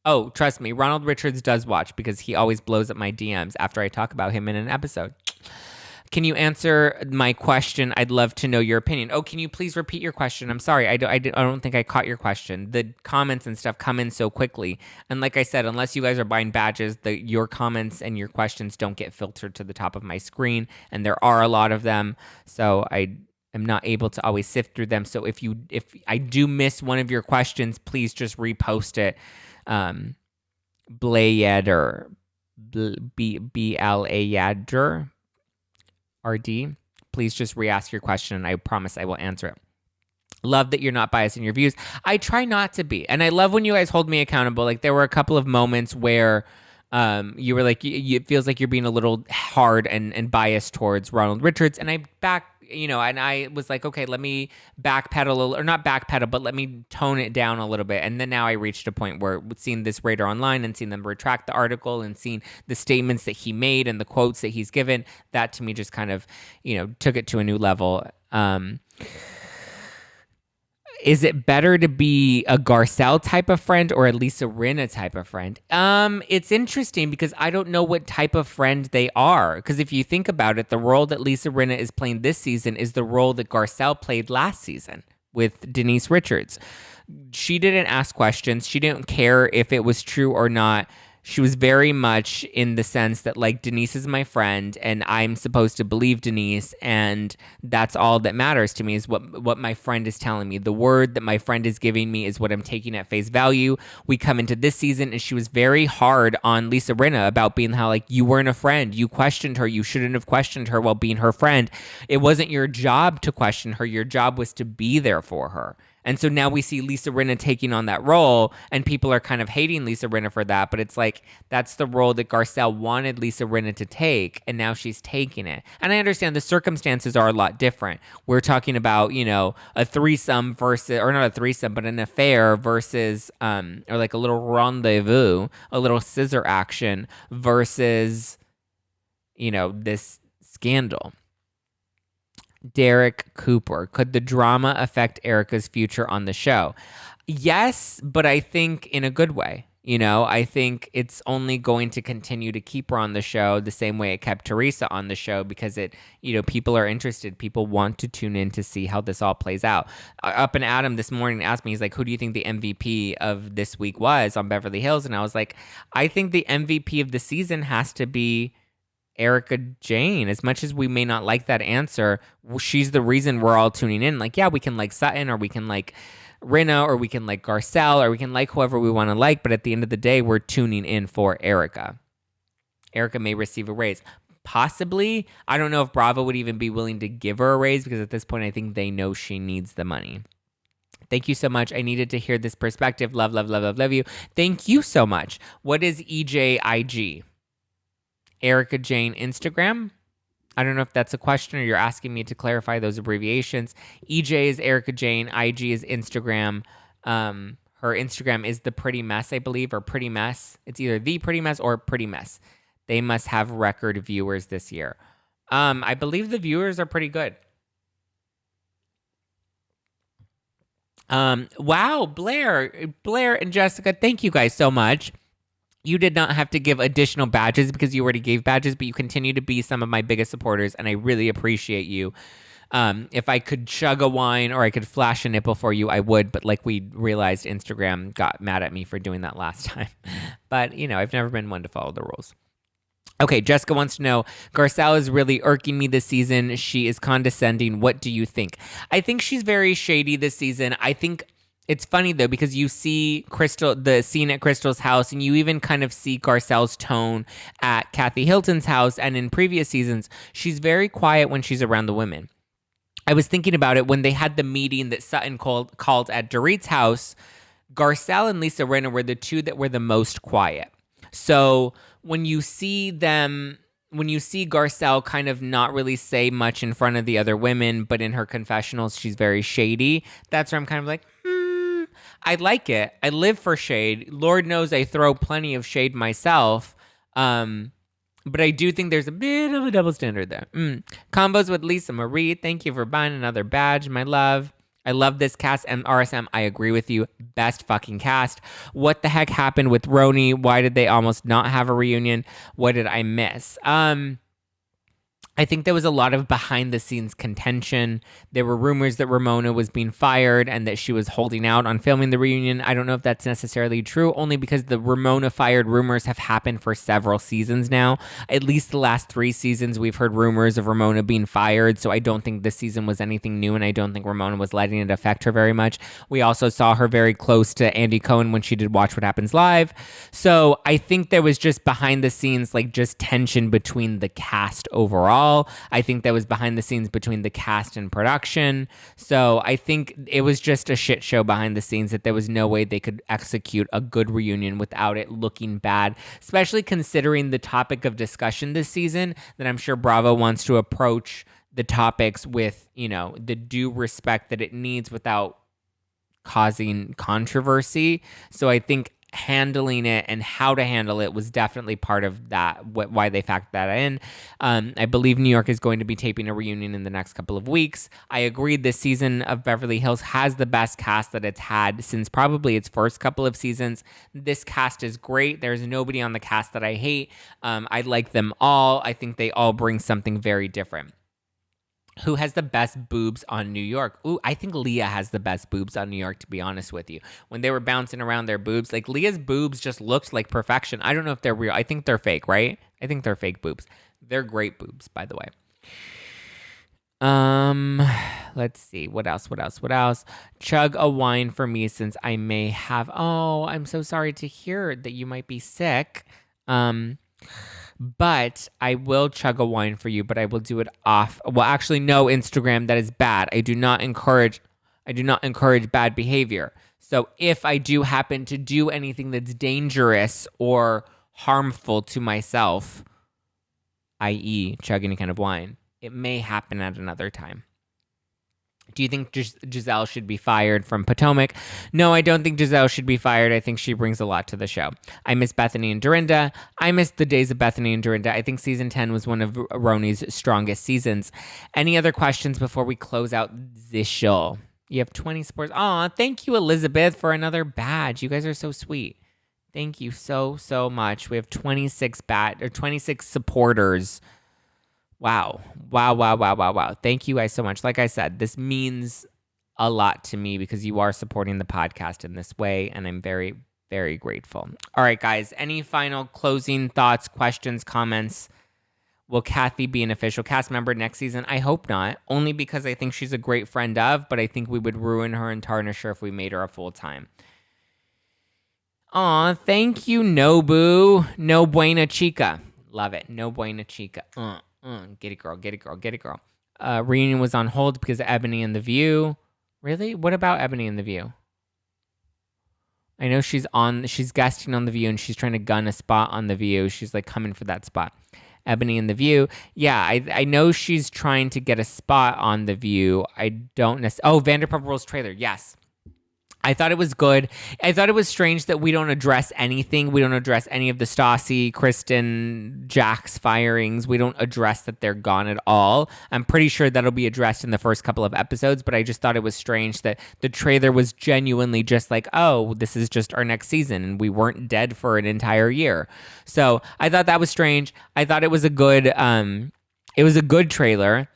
Oh, trust me, Ronald Richards does watch because he always blows up my DMs after I talk about him in an episode. Can you answer my question? I'd love to know your opinion. Oh, can you please repeat your question? I'm sorry. I don't think I caught your question. The comments and stuff come in so quickly. And like I said, unless you guys are buying badges, your comments and your questions don't get filtered to the top of my screen. And there are a lot of them. So I am not able to always sift through them. So if I do miss one of your questions, please just repost it. Blayeder, B-L-A-Yadger. RD, please just re-ask your question and I promise I will answer it. Love that you're not biased in your views. I try not to be. And I love when you guys hold me accountable. Like, there were a couple of moments where you were like, it feels like you're being a little hard and biased towards Ronald Richards. And I and I was like, okay, let me backpedal, or not backpedal, but let me tone it down a little bit. And then now I reached a point where seeing this Radar online and seeing them retract the article and seeing the statements that he made and the quotes that he's given, that to me just kind of, took it to a new level. Is it better to be a Garcelle type of friend or a Lisa Rinna type of friend? It's interesting because I don't know what type of friend they are. Because if you think about it, the role that Lisa Rinna is playing this season is the role that Garcelle played last season with Denise Richards. she didn't ask questions. She didn't care if it was true or not. She was very much in the sense that, like, Denise is my friend and I'm supposed to believe Denise, and that's all that matters to me is what my friend is telling me. The word that my friend is giving me is what I'm taking at face value. We come into this season and she was very hard on Lisa Rinna about being how, like, you weren't a friend. You questioned her. You shouldn't have questioned her while being her friend. It wasn't your job to question her. Your job was to be there for her. And so now we see Lisa Rinna taking on that role, and people are kind of hating Lisa Rinna for that. But it's like, that's the role that Garcelle wanted Lisa Rinna to take, and now she's taking it. And I understand the circumstances are a lot different. We're talking about, you know, a threesome versus, or not a threesome, but an affair versus, or like a little rendezvous, a little scissor action versus, you know, this scandal. Derek Cooper, could the drama affect Erika's future on the show? Yes, but I think in a good way. You know, I think it's only going to continue to keep her on the show the same way it kept Teresa on the show, because it, you know, people are interested. People want to tune in to see how this all plays out. Up and Adam this morning asked me, he's like, who do you think the MVP of this week was on Beverly Hills? And I was like, I think the MVP of the season has to be Erika Jayne. As much as we may not like that answer, she's the reason we're all tuning in. Like, yeah, we can like Sutton, or we can like Rinna, or we can like Garcelle, or we can like whoever we want to like, but at the end of the day, we're tuning in for Erika. Erika may receive a raise. Possibly. I don't know if Bravo would even be willing to give her a raise, because at this point, I think they know she needs the money. Thank you so much. I needed to hear this perspective. Love, love, love, love, love you. Thank you so much. What is EJIG? Erika Jayne Instagram? I don't know if that's a question or you're asking me to clarify those abbreviations. EJ is Erika Jayne. IG is Instagram. Her Instagram is The Pretty Mess, I believe, or Pretty Mess. It's either The Pretty Mess or Pretty Mess. They must have record viewers this year. I believe the viewers are pretty good. Wow, Blair and Jessica, thank you guys so much. You did not have to give additional badges because you already gave badges, but you continue to be some of my biggest supporters, and I really appreciate you. If I could chug a wine or I could flash a nipple for you, I would, but like we realized, Instagram got mad at me for doing that last time. But, you know, I've never been one to follow the rules. Okay, Jessica wants to know, Garcelle is really irking me this season. She is condescending. What do you think? I think she's very shady this season. I think it's funny, though, because you see Crystal, the scene at Crystal's house, and you even kind of see Garcelle's tone at Kathy Hilton's house. And in previous seasons, she's very quiet when she's around the women. I was thinking about it when they had the meeting that Sutton called at Dureed's house. Garcelle and Lisa Rinna were the two that were the most quiet. So when you see Garcelle kind of not really say much in front of the other women, but in her confessionals, she's very shady. That's where I'm kind of like, I like it. I live for shade. Lord knows I throw plenty of shade myself. But I do think there's a bit of a double standard there. Combos with Lisa Marie. Thank you for buying another badge, my love. I love this cast. And RSM, I agree with you. Best fucking cast. What the heck happened with Roni? Why did they almost not have a reunion? What did I miss? I think there was a lot of behind-the-scenes contention. There were rumors that Ramona was being fired and that she was holding out on filming the reunion. I don't know if that's necessarily true, only because the Ramona fired rumors have happened for several seasons now. At least the last 3 seasons, we've heard rumors of Ramona being fired, so I don't think this season was anything new, and I don't think Ramona was letting it affect her very much. We also saw her very close to Andy Cohen when she did Watch What Happens Live. So I think there was just behind-the-scenes, like, just tension between the cast overall. I think that was behind the scenes between the cast and production. So I think it was just a shit show behind the scenes that there was no way they could execute a good reunion without it looking bad, especially considering the topic of discussion this season, that I'm sure Bravo wants to approach the topics with, you know, the due respect that it needs without causing controversy. So I think handling it and how to handle it was definitely part of that, why they factored that in. I believe New York is going to be taping a reunion in the next couple of weeks. I agree this season of Beverly Hills has the best cast that it's had since probably its first couple of seasons. This cast is great. There's nobody on the cast that I hate. I like them all. I think they all bring something very different. Who has the best boobs on New York? Ooh, I think Leah has the best boobs on New York, to be honest with you. When they were bouncing around their boobs, like Leah's boobs just looked like perfection. I don't know if they're real. I think they're fake, right? I think they're fake boobs. They're great boobs, by the way. Let's see. What else? Chug a wine for me since I may have. Oh, I'm so sorry to hear that you might be sick. But I will chug a wine for you, but I will do it off. Well, actually, no, Instagram, that is bad. I do not encourage bad behavior. So if I do happen to do anything that's dangerous or harmful to myself, i.e. chug any kind of wine, it may happen at another time. Do you think Gisele should be fired from Potomac? No, I don't think Gisele should be fired. I think she brings a lot to the show. I miss Bethany and Dorinda. I miss the days of Bethany and Dorinda. I think season 10 was one of Roni's strongest seasons. Any other questions before we close out this show? You have 20 sports. Aw, thank you, Elizabeth, for another badge. You guys are so sweet. Thank you so much. We have 26 supporters. Wow. Thank you guys so much. Like I said, this means a lot to me because you are supporting the podcast in this way, and I'm very, very grateful. All right, guys, any final closing thoughts, questions, comments? Will Kathy be an official cast member next season? I hope not, only because I think she's a great friend of, but I think we would ruin her and tarnish her if we made her a full-time. Aw, thank you, Nobu. No buena chica. Love it. No buena chica. Get it, girl. Reunion was on hold because of Ebony and The View. Really? What about Ebony and The View? I know she's guesting on The View and she's trying to gun a spot on The View. She's like coming for that spot. Ebony and The View. Yeah, I know she's trying to get a spot on The View. I don't necessarily. Oh, Vanderpump Rules trailer. Yes. I thought it was good. I thought it was strange that we don't address anything. We don't address any of the Stassi, Kristen, Jack's firings. We don't address that they're gone at all. I'm pretty sure that'll be addressed in the first couple of episodes, but I just thought it was strange that the trailer was genuinely just like, oh, this is just our next season, and we weren't dead for an entire year. So I thought that was strange. I thought it was a good trailer.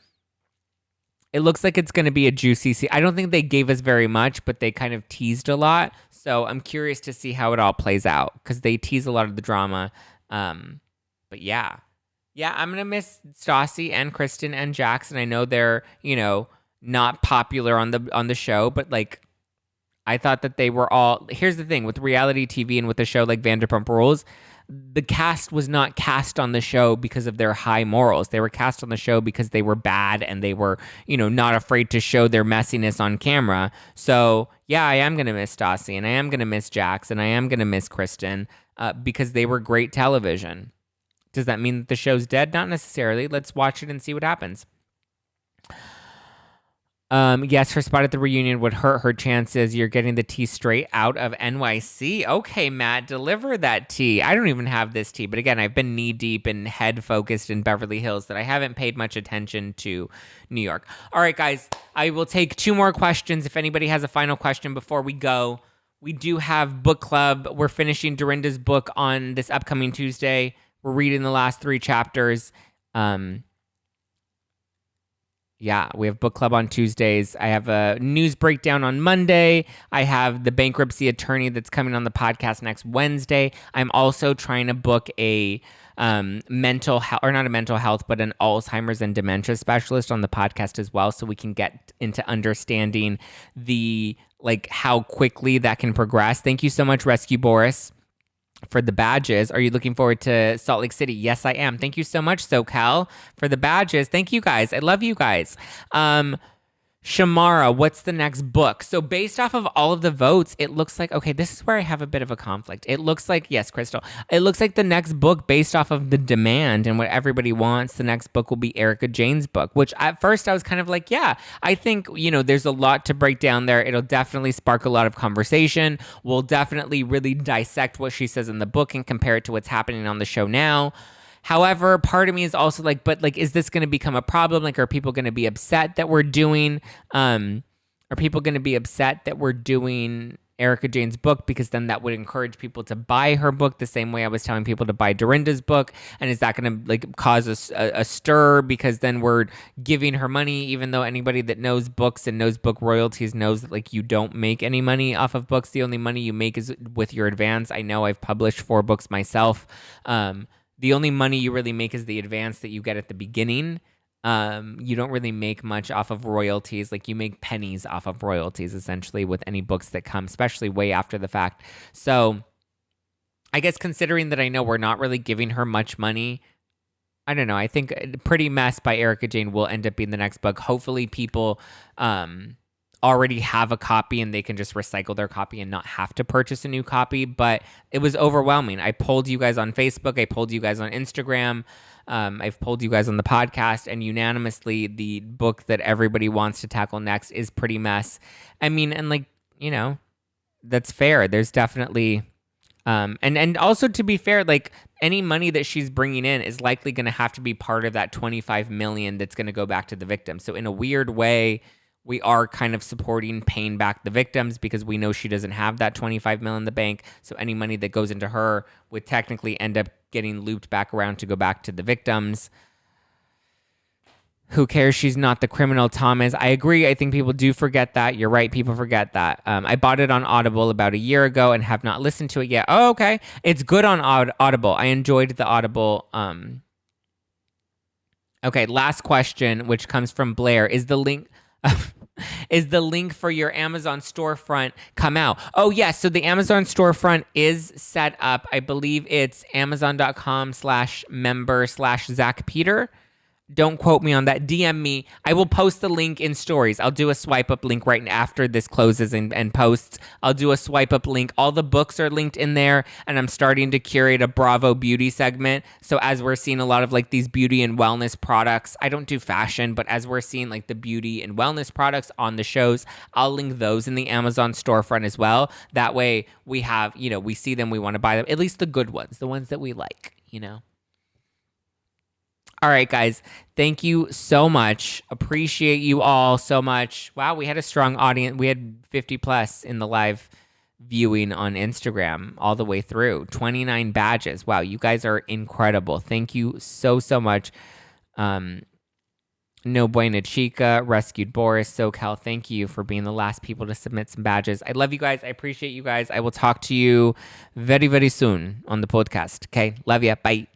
It looks like it's going to be a juicy scene. I don't think they gave us very much, but they kind of teased a lot. So I'm curious to see how it all plays out because they tease a lot of the drama. But yeah, I'm going to miss Stassi and Kristen and Jackson. I know they're, not popular on the show, but like, I thought that they were all. Here's the thing with reality TV and with a show like Vanderpump Rules. The cast was not cast on the show because of their high morals. They were cast on the show because they were bad and they were, not afraid to show their messiness on camera. So, yeah, I am going to miss Stassi and I am going to miss Jax and I am going to miss Kristen because they were great television. Does that mean that the show's dead? Not necessarily. Let's watch it and see what happens. Yes, her spot at the reunion would hurt her chances. You're getting the tea straight out of NYC. Okay, Matt, deliver that tea. I don't even have this tea, but again, I've been knee deep and head focused in Beverly Hills that I haven't paid much attention to New York. All right, guys, I will take 2 more questions. If anybody has a final question before we go, we do have book club. We're finishing Dorinda's book on this upcoming Tuesday. We're reading the last 3 chapters. Yeah, we have book club on Tuesdays. I have a news breakdown on Monday. I have the bankruptcy attorney that's coming on the podcast next Wednesday. I'm also trying to book a mental health, or not a mental health, but an Alzheimer's and dementia specialist on the podcast as well, so we can get into understanding how quickly that can progress. Thank you so much, Rescue Boris, for the badges. Are you looking forward to Salt Lake City? Yes, I am. Thank you so much, SoCal, for the badges. Thank you guys. I love you guys. Shamara, what's the next book? So based off of all of the votes, it looks like, okay, this is where I have a bit of a conflict. It looks like, yes, Crystal, it looks like the next book based off of the demand and what everybody wants, the next book will be Erika Jayne's book, which at first I was kind of like, yeah, I think, there's a lot to break down there. It'll definitely spark a lot of conversation. We'll definitely really dissect what she says in the book and compare it to what's happening on the show now. However, part of me is also like, but like, is this going to become a problem? Like, are people going to be upset that we're doing, Erika Jayne's book, because then that would encourage people to buy her book the same way I was telling people to buy Dorinda's book? And is that going to like cause a stir because then we're giving her money, even though anybody that knows books and knows book royalties knows that like you don't make any money off of books. The only money you make is with your advance. I know I've published 4 books myself. The only money you really make is the advance that you get at the beginning. You don't really make much off of royalties. Like you make pennies off of royalties essentially with any books that come, especially way after the fact. So I guess considering that I know we're not really giving her much money, I don't know. I think Pretty Mess by Erika Jayne will end up being the next book. Hopefully people already have a copy and they can just recycle their copy and not have to purchase a new copy. But it was overwhelming. I polled you guys on Facebook. I polled you guys on Instagram. I've polled you guys on the podcast, and unanimously the book that everybody wants to tackle next is Pretty Mess. I mean, and like, you know, that's fair. There's definitely, and also to be fair, like any money that she's bringing in is likely going to have to be part of that 25 million that's going to go back to the victim. So in a weird way, we are kind of supporting paying back the victims because we know she doesn't have that 25 million in the bank. So any money that goes into her would technically end up getting looped back around to go back to the victims. Who cares? She's not the criminal, Thomas. I agree. I think people do forget that. You're right. People forget that. I bought it on Audible about a year ago and have not listened to it yet. Oh, okay. It's good on Audible. I enjoyed the Audible. Okay, last question, which comes from Blair. Is the link... Is the link for your Amazon storefront come out? Oh, yes. So the Amazon storefront is set up. I believe it's amazon.com/member/Zack Peter. Don't quote me on that. DM me. I will post the link in stories. I'll do a swipe up link right after this closes and posts. I'll do a swipe up link. All the books are linked in there, and I'm starting to curate a Bravo beauty segment. So as we're seeing a lot of like these beauty and wellness products, I don't do fashion, but as we're seeing like the beauty and wellness products on the shows, I'll link those in the Amazon storefront as well. That way we have, you know, we see them, we want to buy them, at least the good ones, the ones that we like, you know. All right, guys, thank you so much. Appreciate you all so much. Wow, we had a strong audience. We had 50 plus in the live viewing on Instagram all the way through. 29 badges. Wow, you guys are incredible. Thank you so much. No Buena Chica, Rescued Boris, SoCal, thank you for being the last people to submit some badges. I love you guys. I appreciate you guys. I will talk to you very, very soon on the podcast. Okay, love ya. Bye.